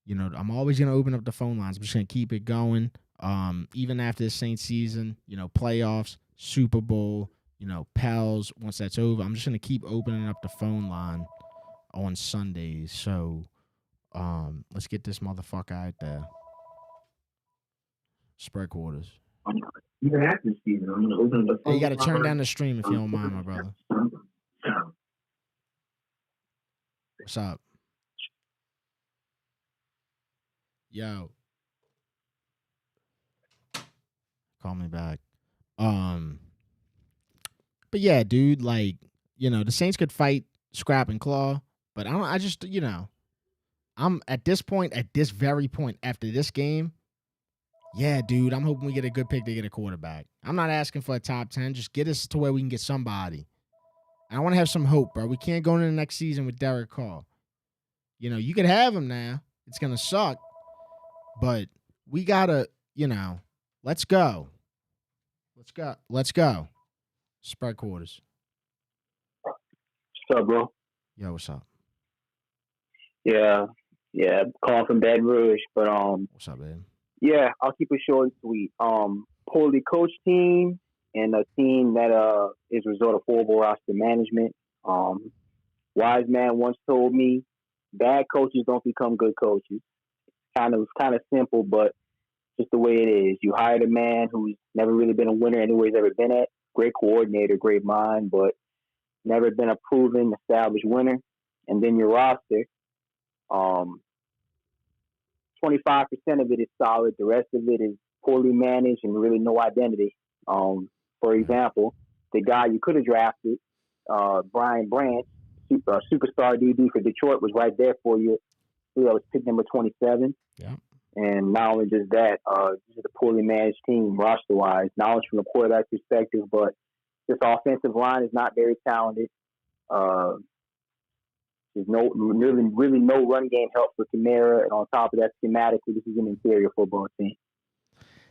I'm always going to open up the phone lines. I'm just going to keep it going. Even after the Saints season, playoffs, Super Bowl, Pels, once that's over, I'm just going to keep opening up the phone line on Sundays. So, let's get this motherfucker out there. Spread quarters. Even after the season, I'm going to open up the phone. Hey, you got to turn down the stream if you don't mind, my brother. What's up? Yo. Call me back. But yeah, dude, like, the Saints could fight, scrap and claw, but I'm at this very point after this game, Yeah, dude, I'm hoping we get a good pick to get a quarterback. I'm not asking for a top 10. Just get us to where we can get somebody. I want to have some hope, bro. We can't go into the next season with Derek Carr. You know, you could have him now. It's going to suck. But we got to, let's go. Let's go. Spread quarters. What's up, bro? Yo, what's up? Yeah, calling from Baton Rouge, but What's up, man? yeah, I'll keep it short and sweet. Poorly coached team and a team that is a result of horrible roster management. Wise man once told me, bad coaches don't become good coaches. It's kind of simple, but just the way it is. You hired a man who's never really been a winner anywhere he's ever been at. Great coordinator, great mind, but never been a proven, established winner. And then your roster, 25% of it is solid. The rest of it is poorly managed and really no identity. For example, the guy you could have drafted, Brian Branch, superstar DB for Detroit, was right there for you. He was pick number 27. Yeah. And not only just that, this is a poorly managed team roster-wise. Knowledge from a quarterback perspective, but this offensive line is not very talented. There's really no run game help for Kamara, and on top of that, schematically, this is an inferior football team.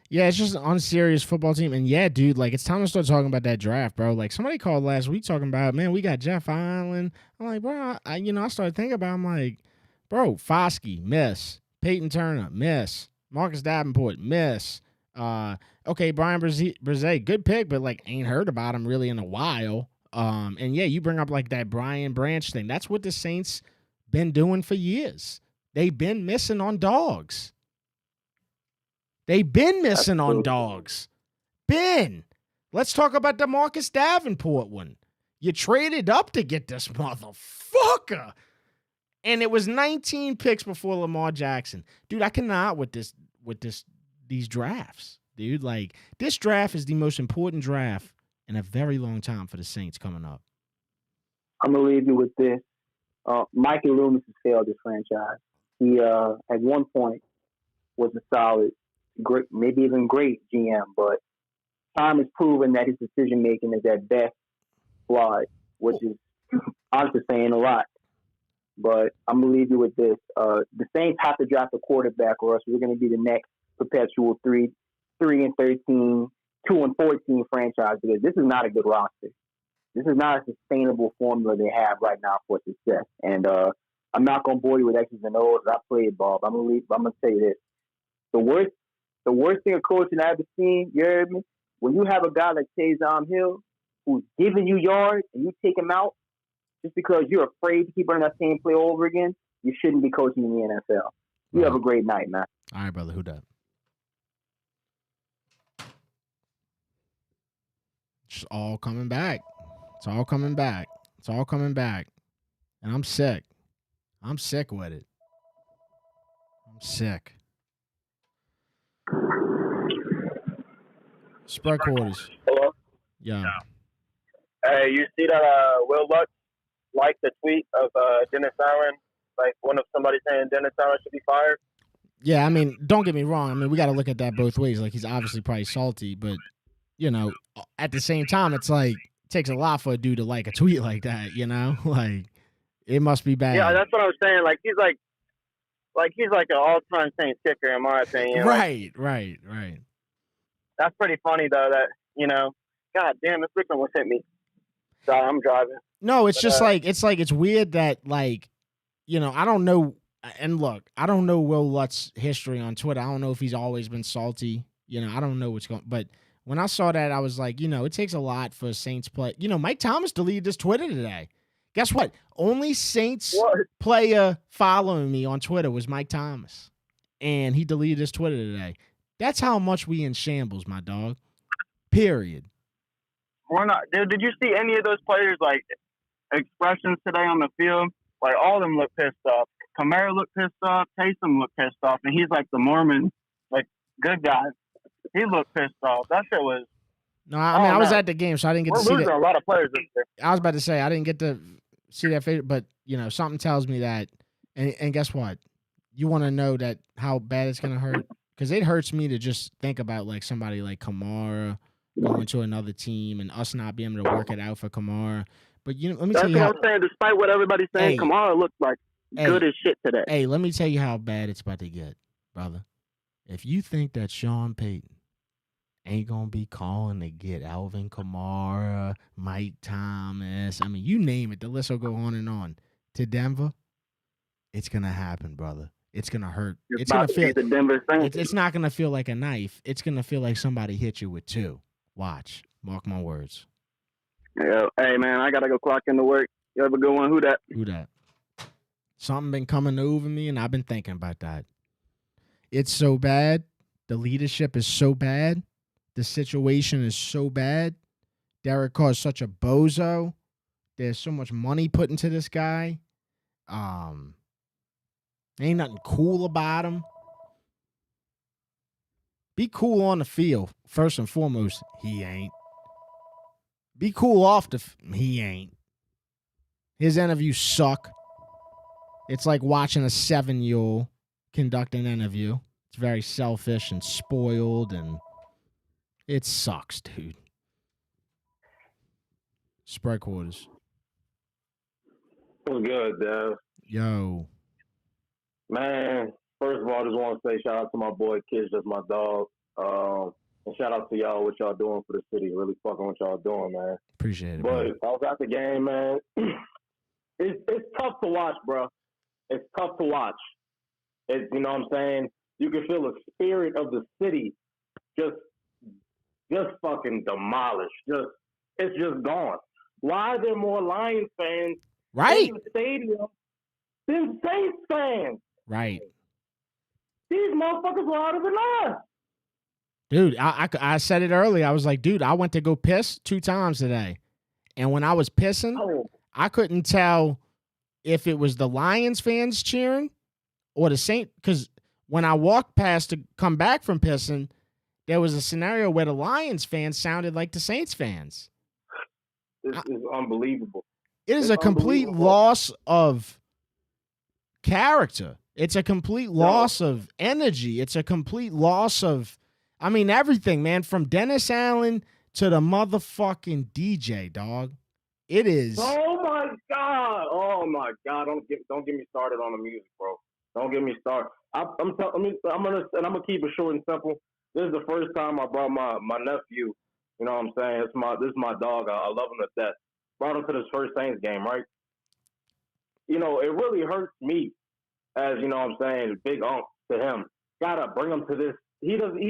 Yeah, it's just an unserious football team. And yeah, dude, like, it's time to start talking about that draft, bro. Like, somebody called last week talking about, man, we got Jeff Island. I'm like, bro, I started thinking about, I'm like, bro, Foskey, miss. Peyton Turner, miss. Marcus Davenport, miss. Okay, Brian Brzee, good pick, but, like, ain't heard about him really in a while. And yeah, you bring up, like, that Brian Branch thing. That's what the Saints been doing for years. They've been missing on dogs. They've been missing on dogs. Let's talk about the Marcus Davenport one. You traded up to get this motherfucker. And it was 19 picks before Lamar Jackson. Dude, I cannot with these drafts. Dude, like, this draft is the most important draft in a very long time for the Saints coming up. I'm going to leave you with this. Mikey Loomis has failed this franchise. He, at one point, was a solid, great, maybe even great GM, but time has proven that his decision-making is at best flawed, which is honestly saying a lot. But I'm going to leave you with this. The Saints have to draft a quarterback, or else we're going to be the next perpetual 3-13, 2-14 franchise, because this is not a good roster. This is not a sustainable formula they have right now for success. And I'm not going to bore you with X's and O's. I played ball. I'm going to tell you this. The worst thing a coach I've ever seen, you heard me? When you have a guy like Taysom Hill who's giving you yards and you take him out just because you're afraid to keep running that same play over again, you shouldn't be coaching in the NFL. You have a great night, man. All right, brother. Who dat? It's all coming back. It's all coming back. It's all coming back. And I'm sick. I'm sick with it. I'm sick. Spread quarters. Hello? Yeah. Hey, you see that Will Lutz liked the tweet of Dennis Allen, like one of somebody saying Dennis Allen should be fired? Yeah, I mean, don't get me wrong. I mean, we got to look at that both ways. Like, he's obviously probably salty, but, you know, at the same time, it's like, it takes a lot for a dude to like a tweet like that, you know? Like, it must be bad. Yeah, that's what I was saying. Like, he's like an all-time Saints kicker, in my opinion. Right. That's pretty funny, though, that, you know, God damn, this victim was hit me. Sorry, I'm driving. No, it's just it's weird that, like, you know, I don't know. And look, I don't know Will Lutz's history on Twitter. I don't know if he's always been salty. You know, I don't know what's going on. But when I saw that, I was like, you know, it takes a lot for Saints play. You know, Mike Thomas deleted his Twitter today. Guess what? Only Saints player following me on Twitter was Mike Thomas. And he deleted his Twitter today. That's how much we in shambles, my dog. Period. We're not. Did you see any of those players, like, expressions today on the field? Like, all of them look pissed off. Kamara looked pissed off. Taysom looked pissed off. And he's like the Mormon, like, good guy. He looked pissed off. That shit was... No, I mean, I was at the game, so I didn't get to see that. We're losing a lot of players this year. I was about to say, I didn't get to see that favorite, but, you know, something tells me that, and guess what? You want to know that how bad it's going to hurt? because it hurts me to just think about like somebody like Kamara going to another team and us not being able to work it out for Kamara. But let me tell That's you how. what I'm saying. Despite what everybody's saying, Kamara looked like good as shit today. Hey, let me tell you how bad it's about to get, brother. If you think that Sean Payton ain't gonna be calling to get Alvin Kamara, Mike Thomas, I mean, you name it, the list will go on and on, to Denver, it's gonna happen, brother. It's gonna hurt. It's gonna feel the Denver Saints. It's not gonna feel like a knife. It's gonna feel like somebody hit you with two. Watch. Mark my words. Yeah. Hey man, I gotta go clock into work. You have a good one. Who that? Who that? Something been coming over me, and I've been thinking about that. It's so bad. The leadership is so bad. The situation is so bad. Derek Carr is such a bozo. There's so much money put into this guy. Ain't nothing cool about him. Be cool on the field. First and foremost, he ain't. Be cool off he ain't. His interviews suck. It's like watching a 7-year-old conduct an interview. It's very selfish and spoiled, and it sucks, dude. Spread quarters. What's good, Dev? Yo. Man, first of all, I just want to say shout out to my boy Kids, just my dog. And shout out to y'all, what y'all doing for the city. Really fucking what y'all doing, man. Appreciate it, But man. I was at the game, man. It's tough to watch, bro. It's tough to watch. It's, you know what I'm saying? You can feel the spirit of the city just fucking demolished. It's just gone. Why are there more Lions fans in the stadium than Saints fans? Right. These motherfuckers louder than us. Dude, I said it earlier. I was like, dude, I went to go piss 2 times today. And when I was pissing, I couldn't tell if it was the Lions fans cheering or the Saints. Because when I walked past to come back from pissing, there was a scenario where the Lions fans sounded like the Saints fans. This is unbelievable. It is a complete loss of character. It's a complete loss of energy. It's a complete loss of, I mean, everything, man, from Dennis Allen to the motherfucking DJ, dog. It is. Oh my God! Oh my God! Don't get me started on the music, bro. Don't get me started. I'm gonna keep it short and simple. This is the first time I brought my nephew. You know what I'm saying? This is my dog. I love him to death. Brought him to this first Saints game, right? You know, it really hurts me, as you know what I'm saying, big uncle to him. Gotta bring him to this. He doesn't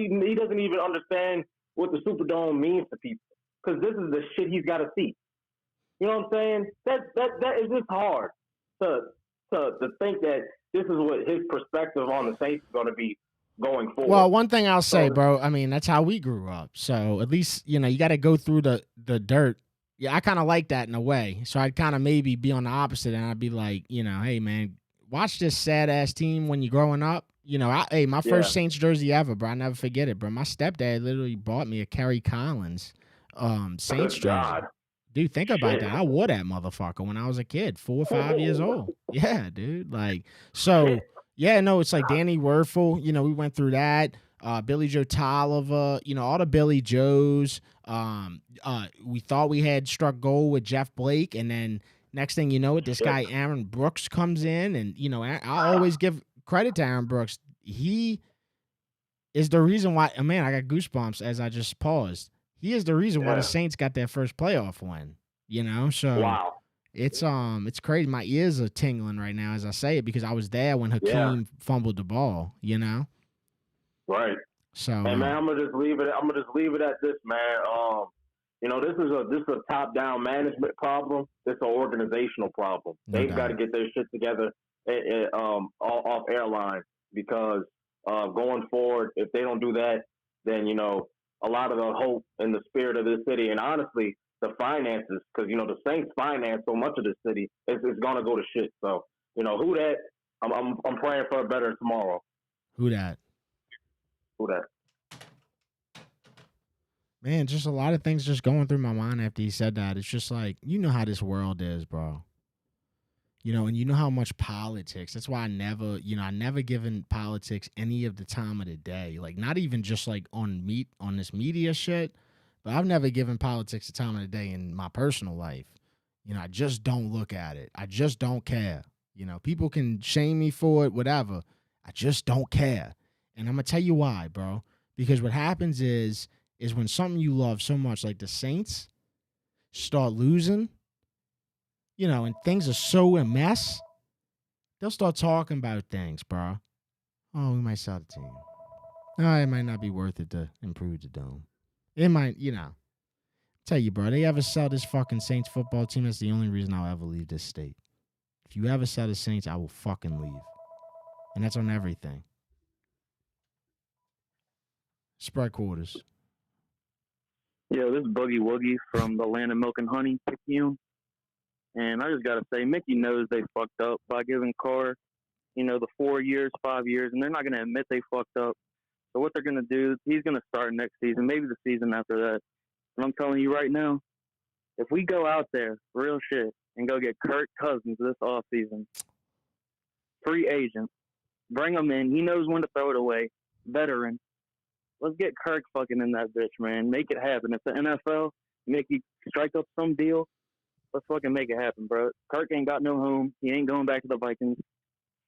even understand what the Superdome means to people, because this is the shit he's got to see. You know what I'm saying? That is just hard to think that this is what his perspective on the Saints is going to be going forward. Well, one thing I'll say, bro, I mean, that's how we grew up. So at least, you know, you got to go through the dirt. Yeah, I kind of like that in a way. So I'd kind of maybe be on the opposite, and I'd be like, you know, hey, man, watch this sad-ass team when you're growing up. You know, my first Saints jersey ever, bro. I never forget it, bro. My stepdad literally bought me a Kerry Collins Saints jersey. Dude, think about that. I wore that motherfucker when I was a kid, 4 or 5 years old. Yeah, dude. Like, so, yeah, no, it's like Danny Werfel. You know, we went through that. Billy Joe Tolliver, you know, all the Billy Joes. We thought we had struck gold with Jeff Blake, and then next thing you know, this guy Aaron Brooks comes in, and, you know, I always give credit to Aaron Brooks. He is the reason why, man, I got goosebumps as I just paused. He is the reason why the Saints got their first playoff win, you know? So it's crazy. My ears are tingling right now as I say it, because I was there when Hakeem fumbled the ball, you know? Right. So hey, man, I'm gonna just leave it at this, man. You know, this is a top-down management problem. It's an organizational problem. They've got to get their shit together off airline, because going forward, if they don't do that, then, you know, a lot of the hope and the spirit of this city, and honestly, the finances, because, you know, the Saints finance so much of this city, it's going to go to shit. So, you know, who that? I'm praying for a better tomorrow. Who that? Man, just a lot of things just going through my mind after he said that. It's just like, you know how this world is, bro. You know, and you know how much politics. That's why I never given politics any of the time of the day. Like, not even just like on this media shit, but I've never given politics the time of the day in my personal life. You know, I just don't look at it. I just don't care. You know, people can shame me for it, whatever. I just don't care. And I'm gonna tell you why, bro. Because what happens is when something you love so much, like the Saints, start losing, you know, and things are so a mess, they'll start talking about things, bro. Oh, we might sell the team. No, it might not be worth it to improve the dome. It might, you know. Tell you, bro, they ever sell this fucking Saints football team, that's the only reason I'll ever leave this state. If you ever sell the Saints, I will fucking leave. And that's on everything. Spread quarters. Yeah, this is Boogie Woogie from the Land of Milk and Honey, Picayune. And I just got to say, Mickey knows they fucked up by giving Carr, you know, the 4 years, 5 years, and they're not going to admit they fucked up. So what they're going to do, he's going to start next season, maybe the season after that. And I'm telling you right now, if we go out there, real shit, and go get Kirk Cousins this offseason, free agent, bring him in, he knows when to throw it away, veteran. Let's get Kirk fucking in that bitch, man. Make it happen. If the NFL, Mickey, strike up some deal, let's fucking make it happen, bro. Kirk ain't got no home. He ain't going back to the Vikings.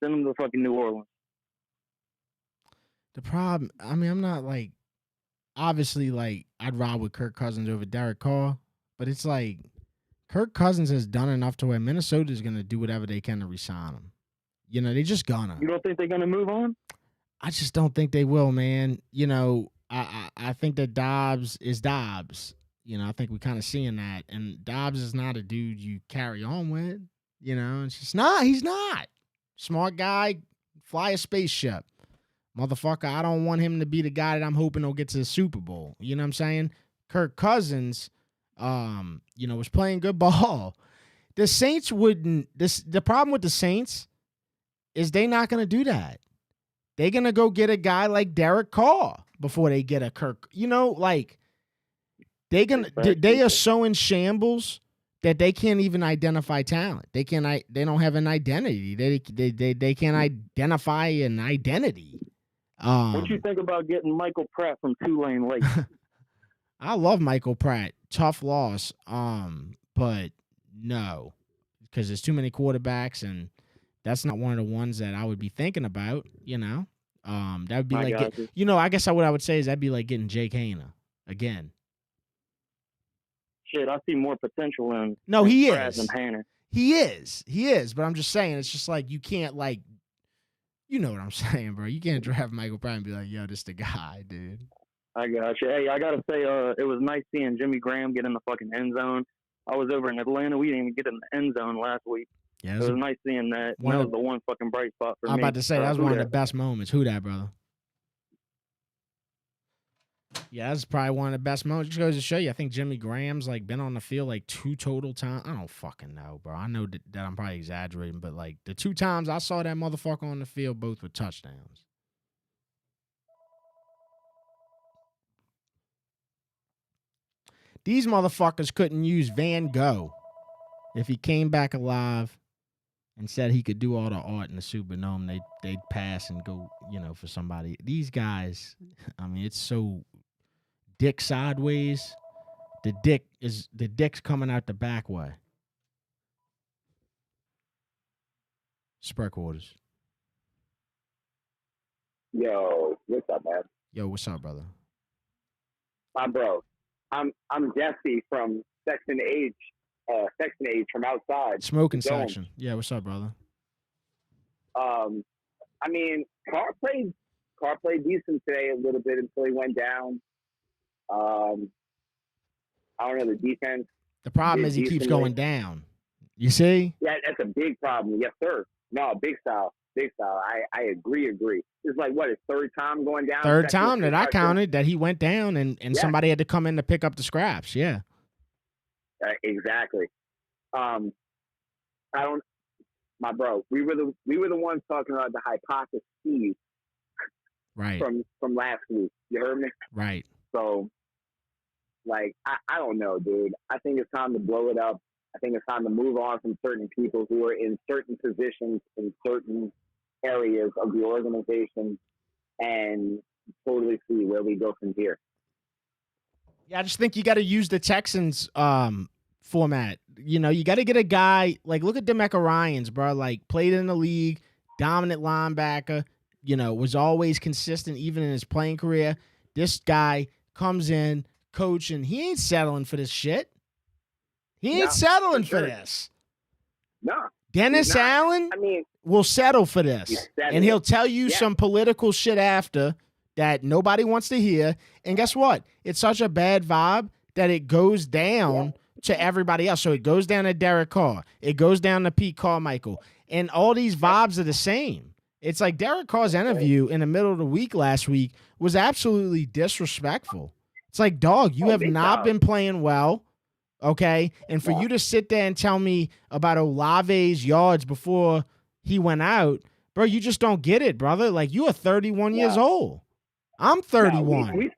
Send him to fucking New Orleans. The problem, I mean, I'm not like, obviously, like, I'd ride with Kirk Cousins over Derek Carr, but it's like, Kirk Cousins has done enough to where Minnesota's going to do whatever they can to re-sign him. You know, they just gonna. You don't think they're going to move on? I just don't think they will, man. You know, I think that Dobbs is Dobbs. You know, I think we're kind of seeing that. And Dobbs is not a dude you carry on with. You know, it's just not. He's not. Smart guy, fly a spaceship. Motherfucker, I don't want him to be the guy that I'm hoping will get to the Super Bowl. You know what I'm saying? Kirk Cousins, you know, was playing good ball. The Saints wouldn't. The problem with the Saints is they not going to do that. They're going to go get a guy like Derek Carr before they get a Kirk. You know, like, they are so in shambles that they can't even identify talent. They don't have an identity. They can't identify an identity. What you think about getting Michael Pratt from Tulane Lake? I love Michael Pratt. Tough loss. But no, because there's too many quarterbacks, and that's not one of the ones that I would be thinking about. You know, that would be I guess what I would say is that'd be like getting Jake Hayner again. Shit, I see more potential in. No, he Pratt is. Than Hayner. He is. But I'm just saying, it's just like you can't like. You know what I'm saying, bro. You can't draft Michael Pratt and be like, yo, this the guy, dude. I got you. Hey, I got to say, it was nice seeing Jimmy Graham get in the fucking end zone. I was over in Atlanta. We didn't even get in the end zone last week. Yeah, it was nice seeing that. That was the one fucking bright spot for me. I'm about to say, that was one of the best moments. Who that, brother? Yeah, that's probably one of the best moments. Just goes to show you, I think Jimmy Graham's like been on the field like 2 total times. I don't fucking know, bro. I know that I'm probably exaggerating, but like the 2 times I saw that motherfucker on the field, both were touchdowns. These motherfuckers couldn't use Van Gogh if he came back alive and said he could do all the art in the Superdome. They'd pass and go, you know, for somebody. These guys, I mean, it's so dick sideways. The dick's coming out the back way. Spread quarters. Yo, what's up, man? Yo, what's up, brother? My bro, I'm Jesse from Section H from outside. Smoking section. Yeah, what's up, brother? I mean, Carr played decent today a little bit until he went down. I don't know, the defense. The problem is he keeps going down. You see? Yeah, that's a big problem. Yes, sir. No, big style. I agree. It's like, what, his third time going down? Third time that I counted that he went down and somebody had to come in to pick up the scraps. Yeah. Exactly. My bro, we were the ones talking about the hypotheses right from last week. You heard me? Right. So, like, I don't know, dude. I think it's time to blow it up. I think it's time to move on from certain people who are in certain positions in certain areas of the organization and totally see where we go from here. Yeah, I just think you got to use the Texans format. You know, you got to get a guy like look at Demeca Ryans, bro. Like played in the league, dominant linebacker. You know, was always consistent even in his playing career. This guy comes in, coaching. He ain't settling for this shit. He ain't settling for this. No. Dennis Allen will settle for this. And he'll tell you some political shit after that nobody wants to hear. And guess what? It's such a bad vibe that it goes down to everybody else. So it goes down to Derek Carr. It goes down to Pete Carmichael. And all these vibes are the same. It's like Derek Carr's interview in the middle of the week last week was absolutely disrespectful. It's like, dog, you have not been playing well. Okay, and for you to sit there and tell me about Olave's yards before he went out, bro, you just don't get it, brother. Like you are 31 years old. I'm 31.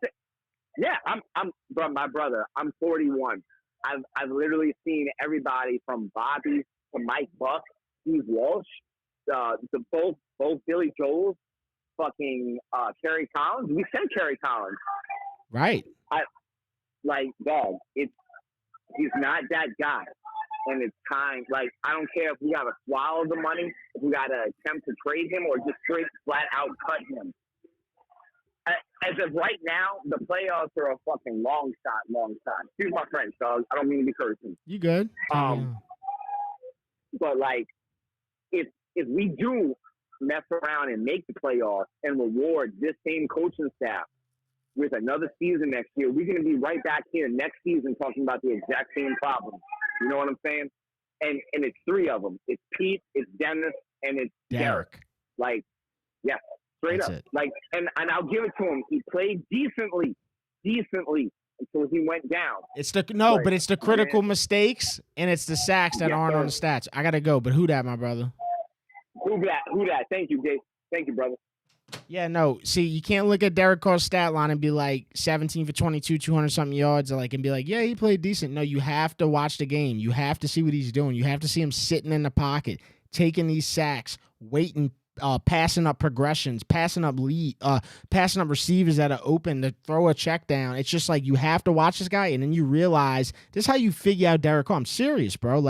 I'm bro, my brother. I'm 41. I've literally seen everybody from Bobby to Mike Buck, Steve Walsh, the both Billy Joel, fucking Kerry Collins. We sent Kerry Collins. Right. Dog, he's not that guy. And it's time, I don't care if we got to swallow the money, if we got to attempt to trade him or just straight flat out cut him. As of right now, the playoffs are a fucking long shot. Excuse my French, dog. I don't mean to be cursing. You good. But, if we do mess around and make the playoffs and reward this same coaching staff with another season next year, we're going to be right back here next season talking about the exact same problem. You know what I'm saying? And it's three of them. It's Pete, it's Dennis, and it's Derek. Straight That's up. it. And I'll give it to him. He played decently until he went down. It's the critical mistakes and it's the sacks that aren't on the stats. I gotta go, but who that, my brother? Who that? Thank you, Dave. Thank you, brother. Yeah, no. See, you can't look at Derek Carr's stat line and be like 17 for 22, 200-something yards, and be like, yeah, he played decent. No, you have to watch the game. You have to see what he's doing. You have to see him sitting in the pocket, taking these sacks, waiting, passing up progressions, passing up receivers that are open to throw a check down. It's just like you have to watch this guy, and then you realize this is how you figure out Derek Carr. I'm serious, bro.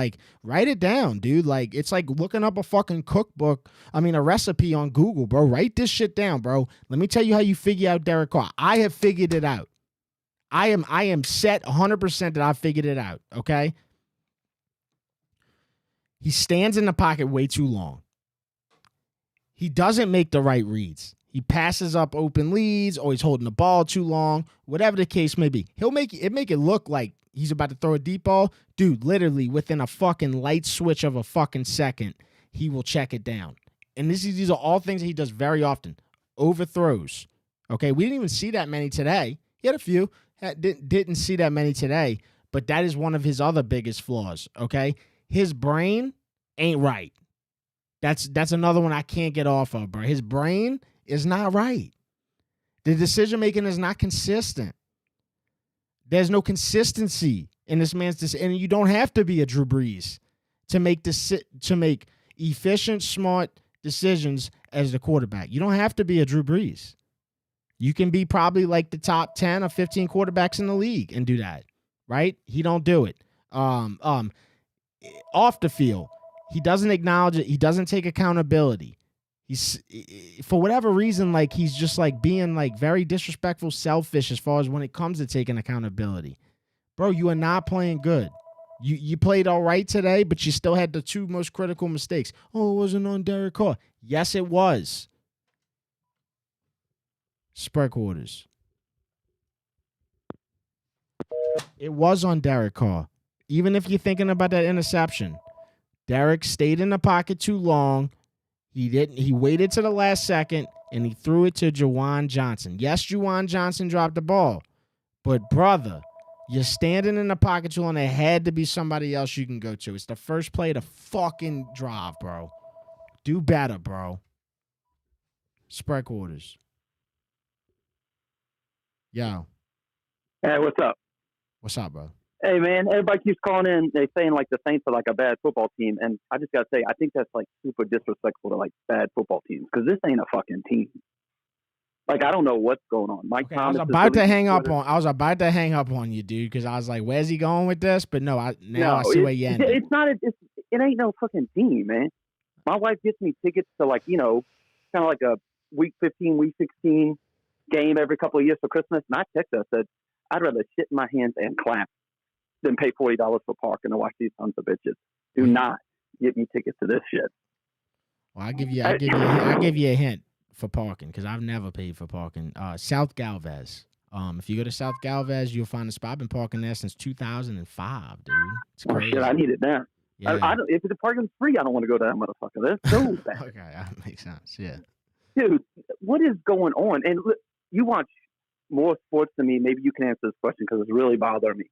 Write it down, dude. It's like looking up a fucking a recipe on Google, bro. Write this shit down, bro. Let me tell you how you figure out Derek Carr. I have figured it out. I am set 100% that I've figured it out, okay? He stands in the pocket way too long. He doesn't make the right reads. He passes up open leads, or he's holding the ball too long, whatever the case may be. He'll make it look like he's about to throw a deep ball. Dude, literally within a fucking light switch of a fucking second, he will check it down. And these are all things that he does very often. Overthrows. Okay, we didn't even see that many today. He had a few. Didn't see that many today, but that is one of his other biggest flaws, okay? His brain ain't right. That's another one I can't get off of, bro. His brain is not right. The decision-making is not consistent. There's no consistency in this man's and you don't have to be a Drew Brees to make efficient, smart decisions as the quarterback. You don't have to be a Drew Brees. You can be probably like the top 10 or 15 quarterbacks in the league and do that, right? He don't do it. Off the field, he doesn't acknowledge it. He doesn't take accountability. He's, for whatever reason, he's just being very disrespectful, selfish as far as when it comes to taking accountability. Bro, you are not playing good. You played all right today, but you still had the two most critical mistakes. Oh, it wasn't on Derek Carr. Yes, it was. Spread quarters. It was on Derek Carr. Even if you're thinking about that interception, Derek stayed in the pocket too long. He waited to the last second, and he threw it to Juwan Johnson. Yes, Juwan Johnson dropped the ball. But, brother, you're standing in the pocket too long. There had to be somebody else you can go to. It's the first play of the fucking drive, bro. Do better, bro. Spread quarters. Yo. Hey, what's up? What's up, bro? Hey man, everybody keeps calling in. They're saying like the Saints are like a bad football team, and I just gotta say, I think that's like super disrespectful to like bad football teams because this ain't a fucking team. Like I don't know what's going on. Mike I was Thomas. about to hang up on. I was about to hang up on you, dude, because I was like, "Where's he going with this?" But no, I see where you ended. It's not. It ain't no fucking team, man. My wife gets me tickets to like kind of like a week 15, week 16 game every couple of years for Christmas, and I text her, said, "I'd rather shit in my hands and clap than pay $40 for parking to watch these sons of bitches. Do not get me tickets to this shit." Well, I give you a hint for parking because I've never paid for parking. South Galvez. If you go to South Galvez, you'll find a spot. I've been parking there since 2005, dude. It's crazy. Oh shit, I need it now. Yeah. I don't, if the parking's free, I don't want to go to that motherfucker. That's so bad. Okay, that makes sense. Yeah. Dude, what is going on? And look, you watch more sports than me. Maybe you can answer this question because it's really bothering me.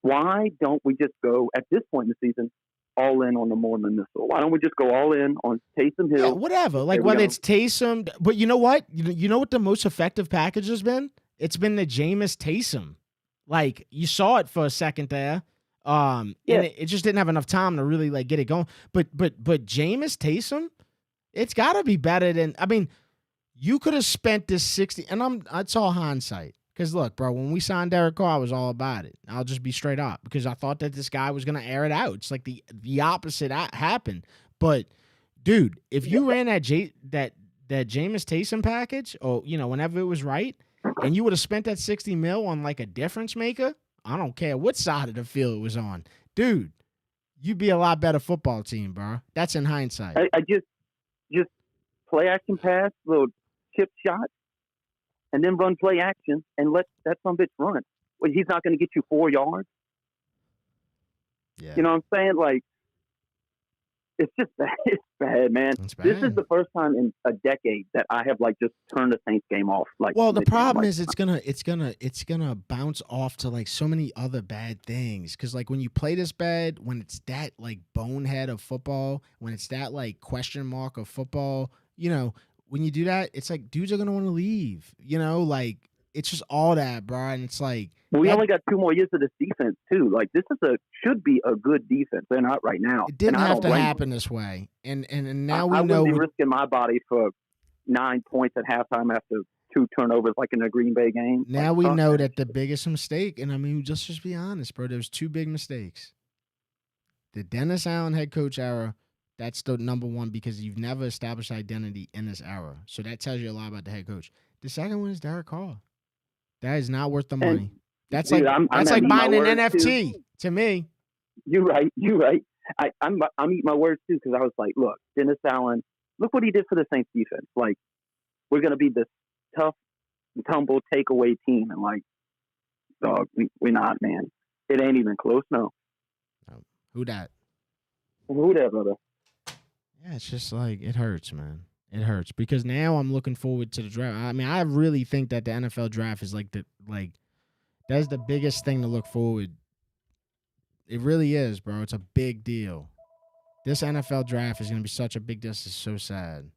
Why don't we just go at this point in the season all in on the Mormon missile? Why don't we just go all in on Taysom Hill? Yeah, whatever. Like whether it's Taysom, but you know what? You know what the most effective package has been? It's been the Jameis Taysom. Like you saw it for a second there. And it just didn't have enough time to really like get it going. But Jameis Taysom, it's got to be better than. I mean, you could have spent this 60, and it's all hindsight. Because look, bro, when we signed Derek Carr, I was all about it. I'll just be straight up because I thought that this guy was gonna air it out. It's like the opposite happened. But dude, if you ran that Jameis Taysom package, or whenever it was right, and you would have spent that $60 million on like a difference maker, I don't care what side of the field it was on, dude, you'd be a lot better football team, bro. That's in hindsight. I just play action pass, little chip shot. And then run play action and let that son bitch run. Well, he's not going to get you 4 yards. Yeah. You know what I'm saying? Like, it's just bad. It's bad, man. It's bad. This is the first time in a decade that I have like just turned the Saints game off. Like, well, the problem is it's gonna bounce off to like so many other bad things. Because like when you play this bad, when it's that like bonehead of football, when it's that like question mark of football, when you do that, it's like dudes are gonna want to leave. Like it's just all that, bro. And it's like we only got 2 more years of this defense too. Like this should be a good defense. They're not right now. It didn't have to happen this way. And now we I know wouldn't be risking my body for 9 points at halftime after 2 turnovers, like in the Green Bay game. Now we know that the biggest mistake, and I mean, just be honest, bro. There's 2 big mistakes. The Dennis Allen head coach era. That's the number one because you've never established identity in this era. So that tells you a lot about the head coach. The second one is Derek Carr. That is not worth the money. That's like buying an NFT to me. You're right. I'm eating my words too because I was like, look, Dennis Allen, look what he did for the Saints defense. Like, we're gonna be this tough, tumble takeaway team, and like, dog, we're not, man. It ain't even close, no. Who that? Who that, brother? Yeah, it's just like it hurts, man. It hurts because now I'm looking forward to the draft. I mean, I really think that the NFL draft is that's the biggest thing to look forward. It really is, bro. It's a big deal. This NFL draft is going to be such a big deal. This is so sad.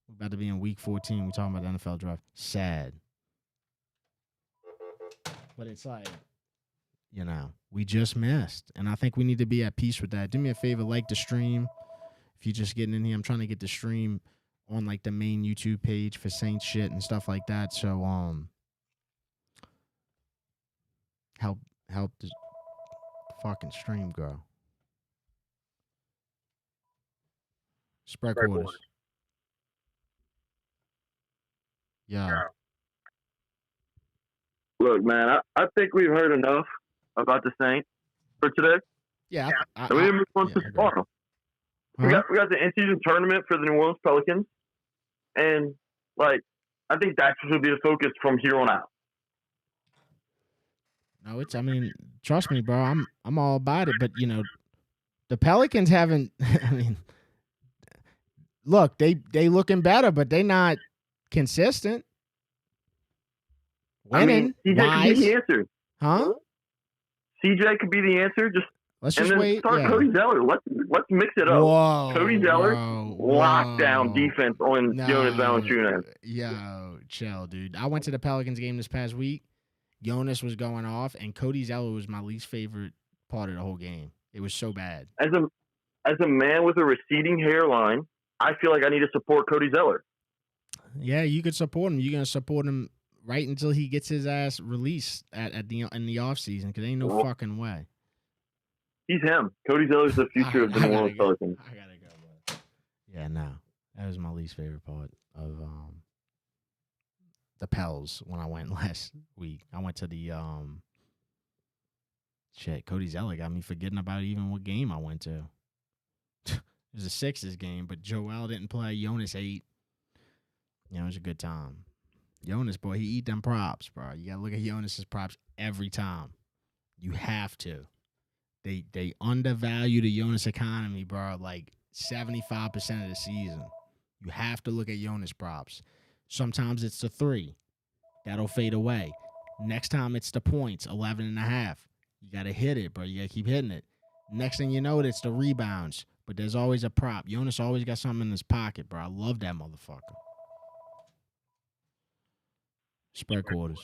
We're about to be in week 14. We're talking about the NFL draft. Sad. But it's like, we just missed. And I think we need to be at peace with that. Do me a favor, like the stream. If you're just getting in here, I'm trying to get the stream on like the main YouTube page for Saints shit and stuff like that. So help the fucking stream grow. Spread quarters. Yeah. Look, man, I think we've heard enough about the Saints for today. Yeah. We didn't move on to tomorrow. We got the in-season tournament for the New Orleans Pelicans, and like I think that should be the focus from here on out. No, trust me, bro. I'm all about it, but the Pelicans haven't. I mean, look, they looking better, but they not consistent. Winning, CJ could be the answer, huh? CJ could be the answer. Let's just wait. Start Cody Zeller. Let's mix it up. Whoa, Cody Zeller, lockdown defense on Jonas Valanciunas. Yo, chill, dude. I went to the Pelicans game this past week, Jonas was going off, and Cody Zeller was my least favorite part of the whole game. It was so bad. As a man with a receding hairline, I feel like I need to support Cody Zeller. Yeah, you could support him. You're gonna support him right until he gets his ass released in the offseason, because ain't no fucking way. He's him. Cody Zeller's the future of the New Orleans Pelicans. I gotta go, bro. Yeah, no, that was my least favorite part of the Pels when I went last week. I went to the shit. Cody Zeller got me forgetting about even what game I went to. It was a Sixers game, but Joel didn't play. Jonas ate. You know, it was a good time. Jonas, boy, he eat them props, bro. You gotta look at Jonas's props every time. You have to. They undervalue the Jonas economy, bro, like 75% of the season. You have to look at Jonas props. Sometimes it's the 3. That'll fade away. Next time it's the points, 11.5. You got to hit it, bro. You got to keep hitting it. Next thing you know, it's the rebounds. But there's always a prop. Jonas always got something in his pocket, bro. I love that motherfucker. Spread quarters.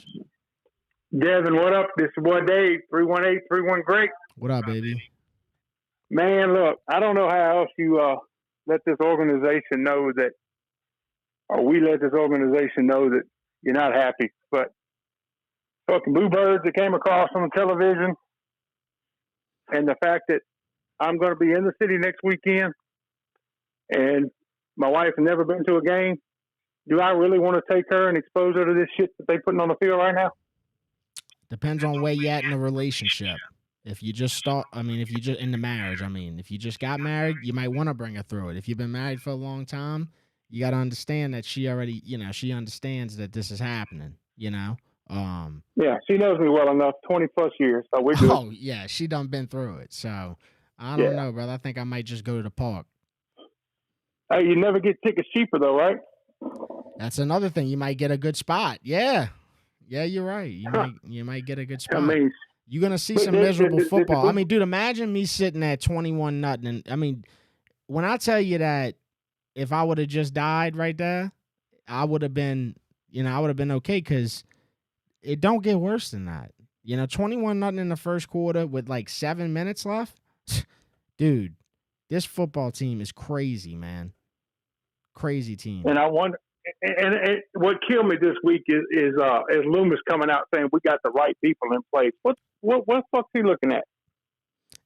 Devin, what up? This is boy Dave, 318-31 Great. What up, baby? Man, look, I don't know how else you let this organization know that, or we let this organization know that you're not happy. But fucking bluebirds that came across on the television, and the fact that I'm going to be in the city next weekend, and my wife has never been to a game. Do I really want to take her and expose her to this shit that they putting on the field right now? Depends on where you at in the relationship. If you just in the marriage, if you just got married, you might want to bring her through it. If you've been married for a long time, you got to understand that she already, she understands that this is happening, Yeah, she knows me well enough, 20 plus years, so we're good. Oh, yeah, she done been through it. So, I don't know, brother. I think I might just go to the park. Hey, you never get tickets cheaper, though, right? That's another thing. You might get a good spot. Yeah. Yeah, you're right. You might get a good spot. You're going to see some miserable football. Dude, imagine me sitting at 21-0. And when I tell you that if I would have just died right there, I would have been, okay, because it don't get worse than that. 21-0 in the first quarter with like 7 minutes left. Dude, this football team is crazy, man. Crazy team. And I wonder, and what killed me this week is Loomis coming out saying we got the right people in place. What the fuck's he looking at?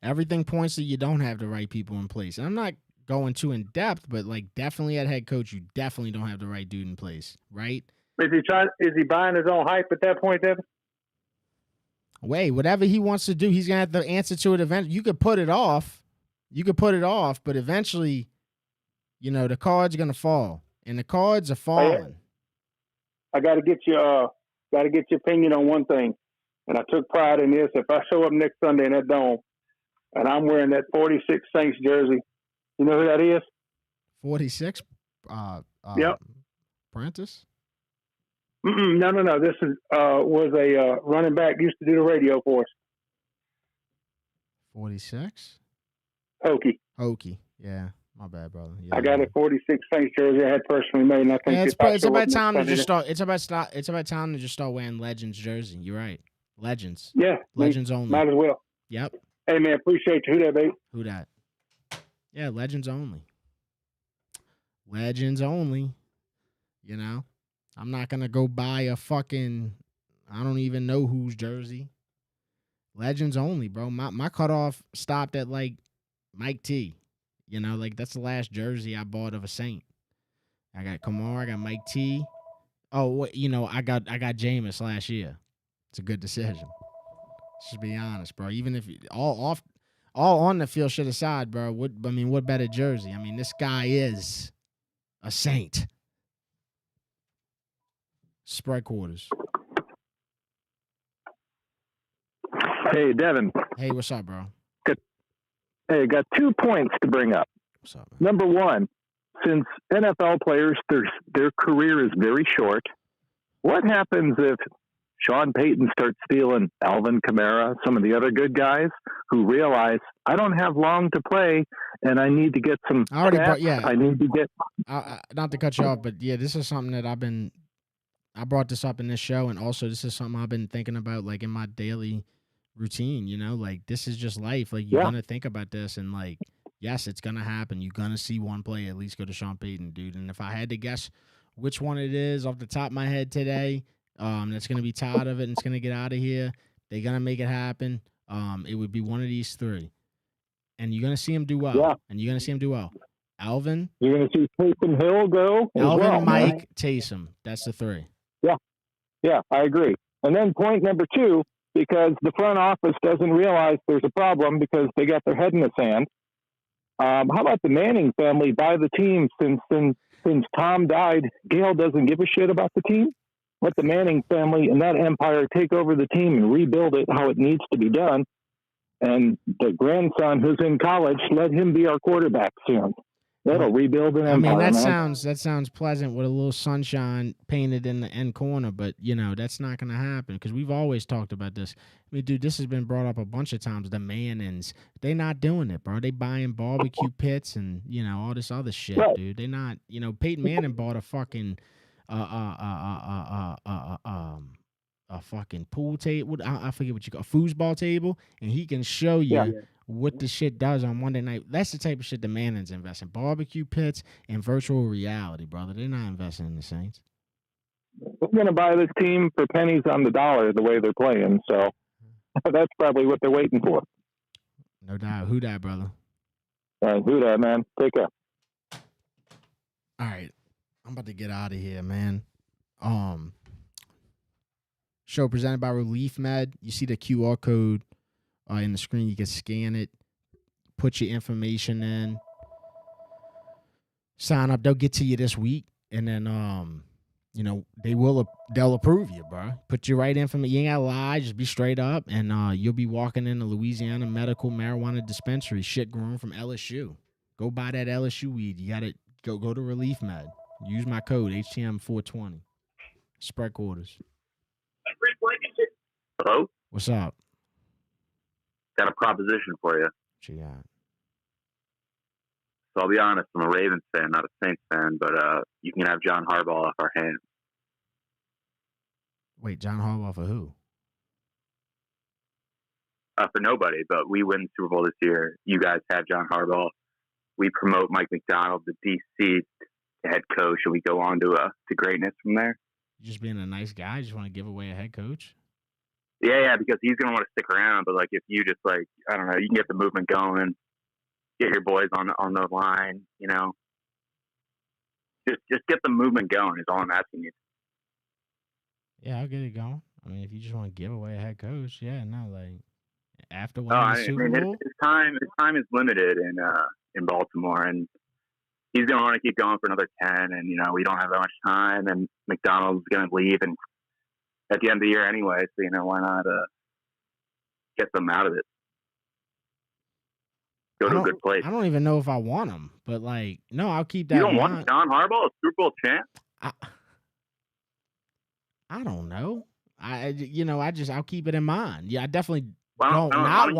Everything points that you don't have the right people in place. And I'm not going too in depth, but like definitely at head coach, you definitely don't have the right dude in place, right? Is he buying his own hype at that point, Devin? Wait, whatever he wants to do, he's gonna have to answer to it eventually. You could put it off, but eventually, the card's gonna fall. And the cards are falling. I got to get your opinion on one thing. And I took pride in this. If I show up next Sunday in that dome, and I'm wearing that 46 Saints jersey, you know who that is? 46. Yep. Prentice. No. This was a running back. Used to do the radio for us. 46. Hokey. Yeah. My bad, brother. Yeah, I got a 46 Saints jersey I had personally made, and I think it's about time to just start. It's about time to just start wearing Legends jersey. You're right, Legends. Yeah, Legends only. Might as well. Yep. Hey man, appreciate you. Who that, babe? Who that? Yeah, Legends only. Legends only. I'm not gonna go buy a fucking. I don't even know whose jersey. Legends only, bro. My cutoff stopped at like Mike T. That's the last jersey I bought of a Saint. I got Kamara, I got Mike T. Oh, I got Jameis last year. It's a good decision. Just be honest, bro. Even if all on the field shit aside, bro. What better jersey? This guy is a Saint. Spread quarters. Hey, Devin. Hey, what's up, bro? Hey, got 2 points to bring up. What's up, man? Number one, since NFL players, their career is very short, what happens if Sean Payton starts stealing Alvin Kamara, some of the other good guys who realize I don't have long to play and I need to get some stats. I need to get... not to cut you off, but yeah, this is something that I've been I brought this up in this show, and also this is something I've been thinking about, like in my daily routine. Like this is just life. Like you're gonna think about this, and like yes, it's gonna happen. You're gonna see one play at least go to Sean Payton, dude. And if I had to guess which one it is off the top of my head today, that's gonna be tired of it and it's gonna get out of here. They're gonna make it happen. It would be one of these three, and you're gonna see him do well. Yeah. And you're gonna see him do well. Alvin. You're going to see Taysom Hill go. Alvin, Mike, Taysom. That's the three. Yeah, I agree. And then point number 2, because the front office doesn't realize there's a problem because they got their head in the sand. How about the Manning family buy the team since Tom died? Gail doesn't give a shit about the team. Let the Manning family and that empire take over the team and rebuild it how it needs to be done. And the grandson who's in college, let him be our quarterback soon. That'll rebuild an empire. I mean, that sounds pleasant with a little sunshine painted in the end corner, but that's not going to happen because we've always talked about this. I mean, dude, this has been brought up a bunch of times. The Mannings, they not doing it, bro. They buying barbecue pits and all this other shit, dude. They not. Peyton Manning bought a fucking a fucking pool table. I forget what you call a foosball table, and he can show you what the shit does on Monday night. That's the type of shit the Mannings invest in. Barbecue pits and virtual reality, brother. They're not investing in the Saints. We're going to buy this team for pennies on the dollar the way they're playing, so that's probably what they're waiting for. No doubt. Who dat, brother? Who dat, man? Take care. All right. I'm about to get out of here, man. Show presented by ReleafMed. You see the QR code in the screen. You can scan it, put your information in, sign up. They'll get to you this week, and then they'll approve you, bro. Put your right information. You ain't gotta lie. Just be straight up, and you'll be walking in the Louisiana Medical Marijuana Dispensary. Shit grown from LSU. Go buy that LSU weed. You gotta go to ReleafMed. Use my code HTM420. Spread quarters. Hello? What's up? Got a proposition for you. What you got? So I'll be honest, I'm a Ravens fan, not a Saints fan, but you can have John Harbaugh off our hands. Wait, John Harbaugh for who? For nobody, but we win the Super Bowl this year. You guys have John Harbaugh. We promote Mike McDonald to DC to head coach, and we go on to greatness from there. You just being a nice guy, just want to give away a head coach? Yeah, because he's going to want to stick around. But, like, if you just, like, I don't know, you can get the movement going, get your boys on the line, Just get the movement going is all I'm asking you. Yeah, I'll get it going. I mean, if you just want to give away a head coach, after winning the Super Bowl? His time is limited in Baltimore, and he's going to want to keep going for another 10, and, we don't have that much time, and McDonald's going to leave and at the end of the year anyway, so, why not get them out of it? Go to a good place. I don't even know if I want him, but, no, I'll keep that. You don't want John Harbaugh, a Super Bowl champ? I don't know. I'll keep it in mind. Yeah, I definitely I don't not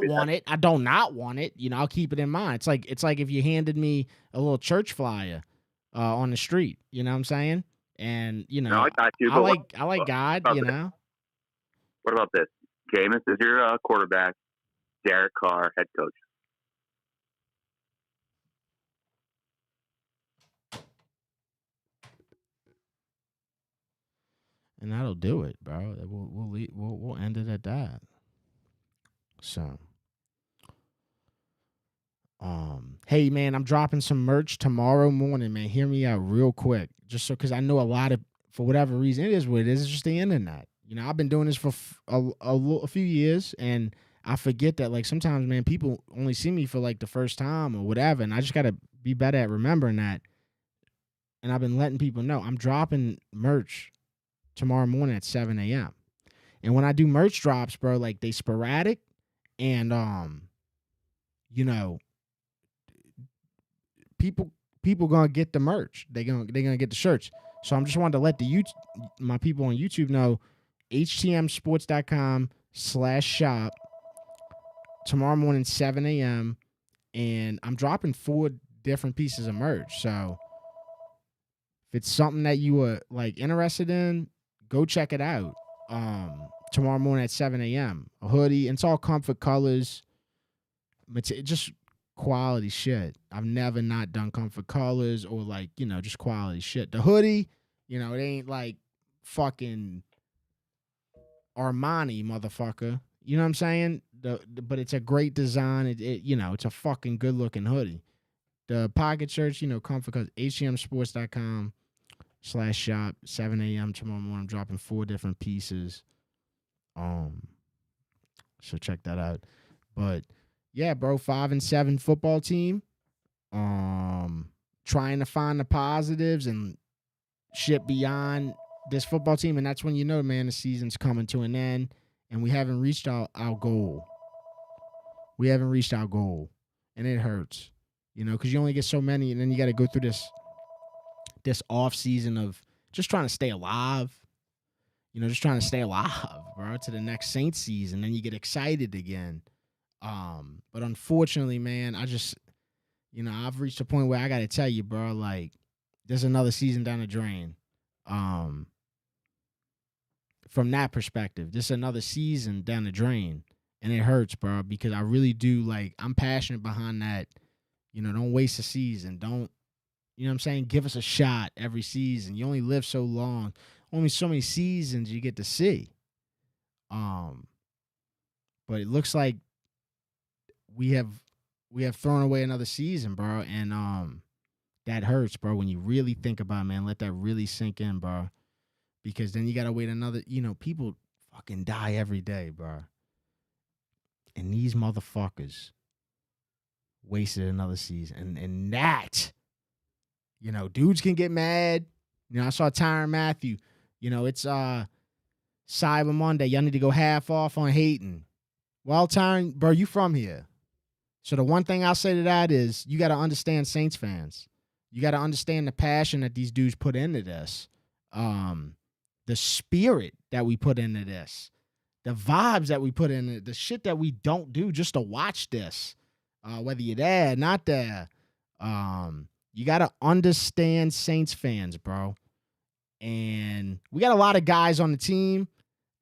want it. I do not want it. I'll keep it in mind. It's like if you handed me a little church flyer on the street. You know what I'm saying? And no, I got you, I like God. What about this? Jameis is your quarterback. Derek Carr, head coach. And that'll do it, bro. We'll end it at that. So, hey man, I'm dropping some merch tomorrow morning, man. Hear me out real quick, just because I know a lot of, for whatever reason, it is what it is. It's just the internet. I've been doing this for a few years, and I forget that, sometimes, man, people only see me for, the first time or whatever, and I just got to be better at remembering that. And I've been letting people know I'm dropping merch tomorrow morning at 7 a.m. And when I do merch drops, bro, they sporadic, and, people going to get the merch. They're going to get the shirts. So I'm just wanting to let my people on YouTube know, htmsports.com/shop tomorrow morning, 7 a.m. And I'm dropping 4 different pieces of merch. So If it's something that you were like interested in, go check it out. Tomorrow morning at 7 a.m. A hoodie, and it's all comfort colors. Just quality shit. I've never not done comfort colors or like, just quality shit. The hoodie, it ain't like fucking Armani, motherfucker. You know what I'm saying? But it's a great design. It's a fucking good looking hoodie. The pocket shirts, comfort colors, hgmsports.com/shop, 7 a.m. tomorrow morning. I'm dropping 4 different pieces. So check that out. But yeah, bro, 5-7 football team. Trying to find the positives and shit beyond this football team, and that's when man, the season's coming to an end, and we haven't reached our goal. We haven't reached our goal, and it hurts, because you only get so many, and then you got to go through this off season of just trying to stay alive. Just trying to stay alive, bro, to the next Saints season. Then you get excited again. But unfortunately, man, I just, I've reached a point where I got to tell you, bro, like, there's another season down the drain. From that perspective, this is another season down the drain. And it hurts, bro, because I really do, like, I'm passionate behind that. Don't waste a season. Don't, what I'm saying? Give us a shot every season. You only live so long. Only so many seasons you get to see. But it looks like we have thrown away another season, bro, and that hurts, bro, when you really think about it, man. Let that really sink in, bro, because then you got to wait another, people fucking die every day, bro, and these motherfuckers wasted another season, and that, dudes can get mad. I saw Tyrann Mathieu. It's Cyber Monday. Y'all need to go half off on hating. Well, Tyrann, bro, you from here. So the one thing I'll say to that is you got to understand Saints fans. You got to understand the passion that these dudes put into this. The spirit that we put into this. The vibes that we put in it. The shit that we don't do just to watch this. Whether you're there, not there. You got to understand Saints fans, bro. And we got a lot of guys on the team,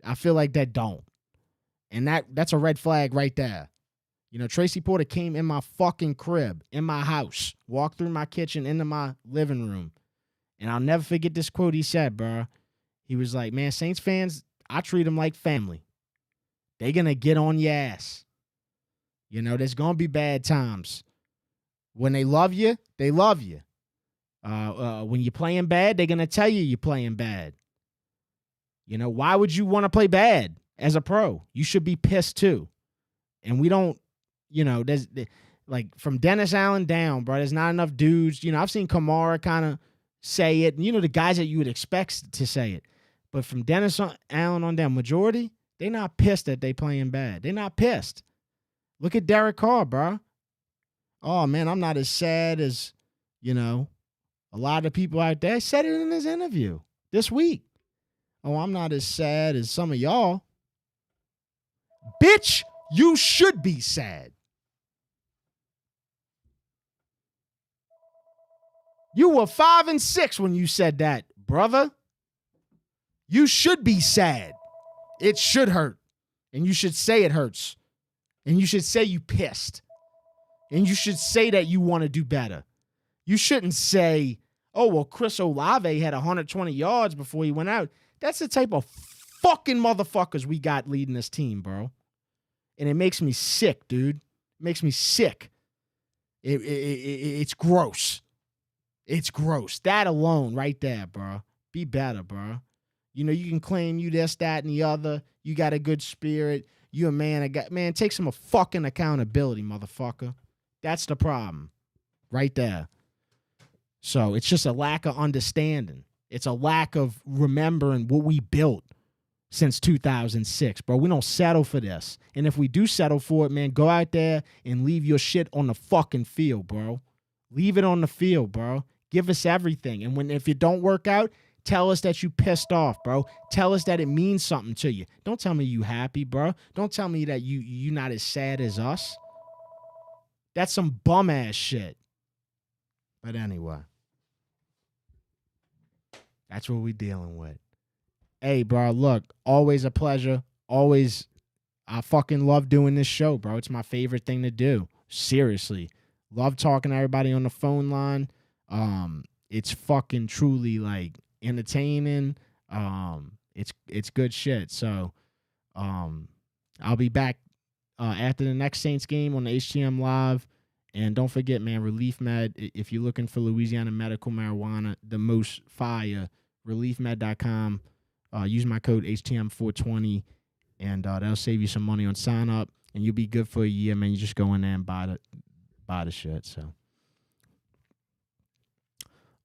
I feel like, that don't. And that's a red flag right there. Tracy Porter came in my fucking crib, in my house, walked through my kitchen into my living room. And I'll never forget this quote he said, bro. He was like, man, Saints fans, I treat them like family. They going to get on your ass. There's going to be bad times. When they love you, they love you. When you're playing bad, they're going to tell you you're playing bad. Why would you want to play bad as a pro? You should be pissed too. And we don't, there's like from Dennis Allen down, bro, there's not enough dudes. I've seen Kamara kind of say it, and the guys that you would expect to say it. But from Dennis Allen on down, majority, they're not pissed that they playing bad. They're not pissed. Look at Derek Carr, bro. Oh, man, I'm not as sad as, a lot of people out there. Said it in his interview this week. Oh, I'm not as sad as some of y'all. Bitch, you should be sad. You were 5-6 when you said that, brother. You should be sad. It should hurt. And you should say it hurts. And you should say you pissed. And you should say that you want to do better. You shouldn't say, oh, well, Chris Olave had 120 yards before he went out. That's the type of fucking motherfuckers we got leading this team, bro. And it makes me sick, dude. It makes me sick. It's gross. It's gross. That alone right there, bro. Be better, bro. You can claim you this, that, and the other. You got a good spirit. You a man. Man, take some fucking accountability, motherfucker. That's the problem. Right there. So it's just a lack of understanding. It's a lack of remembering what we built since 2006, bro. We don't settle for this. And if we do settle for it, man, go out there and leave your shit on the fucking field, bro. Leave it on the field, bro. Give us everything. And if it don't work out, tell us that you pissed off, bro. Tell us that it means something to you. Don't tell me you happy, bro. Don't tell me that you not as sad as us. That's some bum ass shit. But anyway. That's what we dealing with. Hey, bro, look, always a pleasure. Always, I fucking love doing this show, bro. It's my favorite thing to do. Seriously. Love talking to everybody on the phone line. It's fucking truly like entertaining. It's good shit. So, I'll be back after the next Saints game on the HTM Live. And don't forget, man, ReleafMed, if you're looking for Louisiana medical marijuana, the most fire, ReleafMed.com. Use my code HTM420, and that'll save you some money on sign up, and you'll be good for a year, man. You just go in there and buy the shit. So,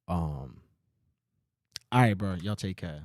all right, bro, y'all take care.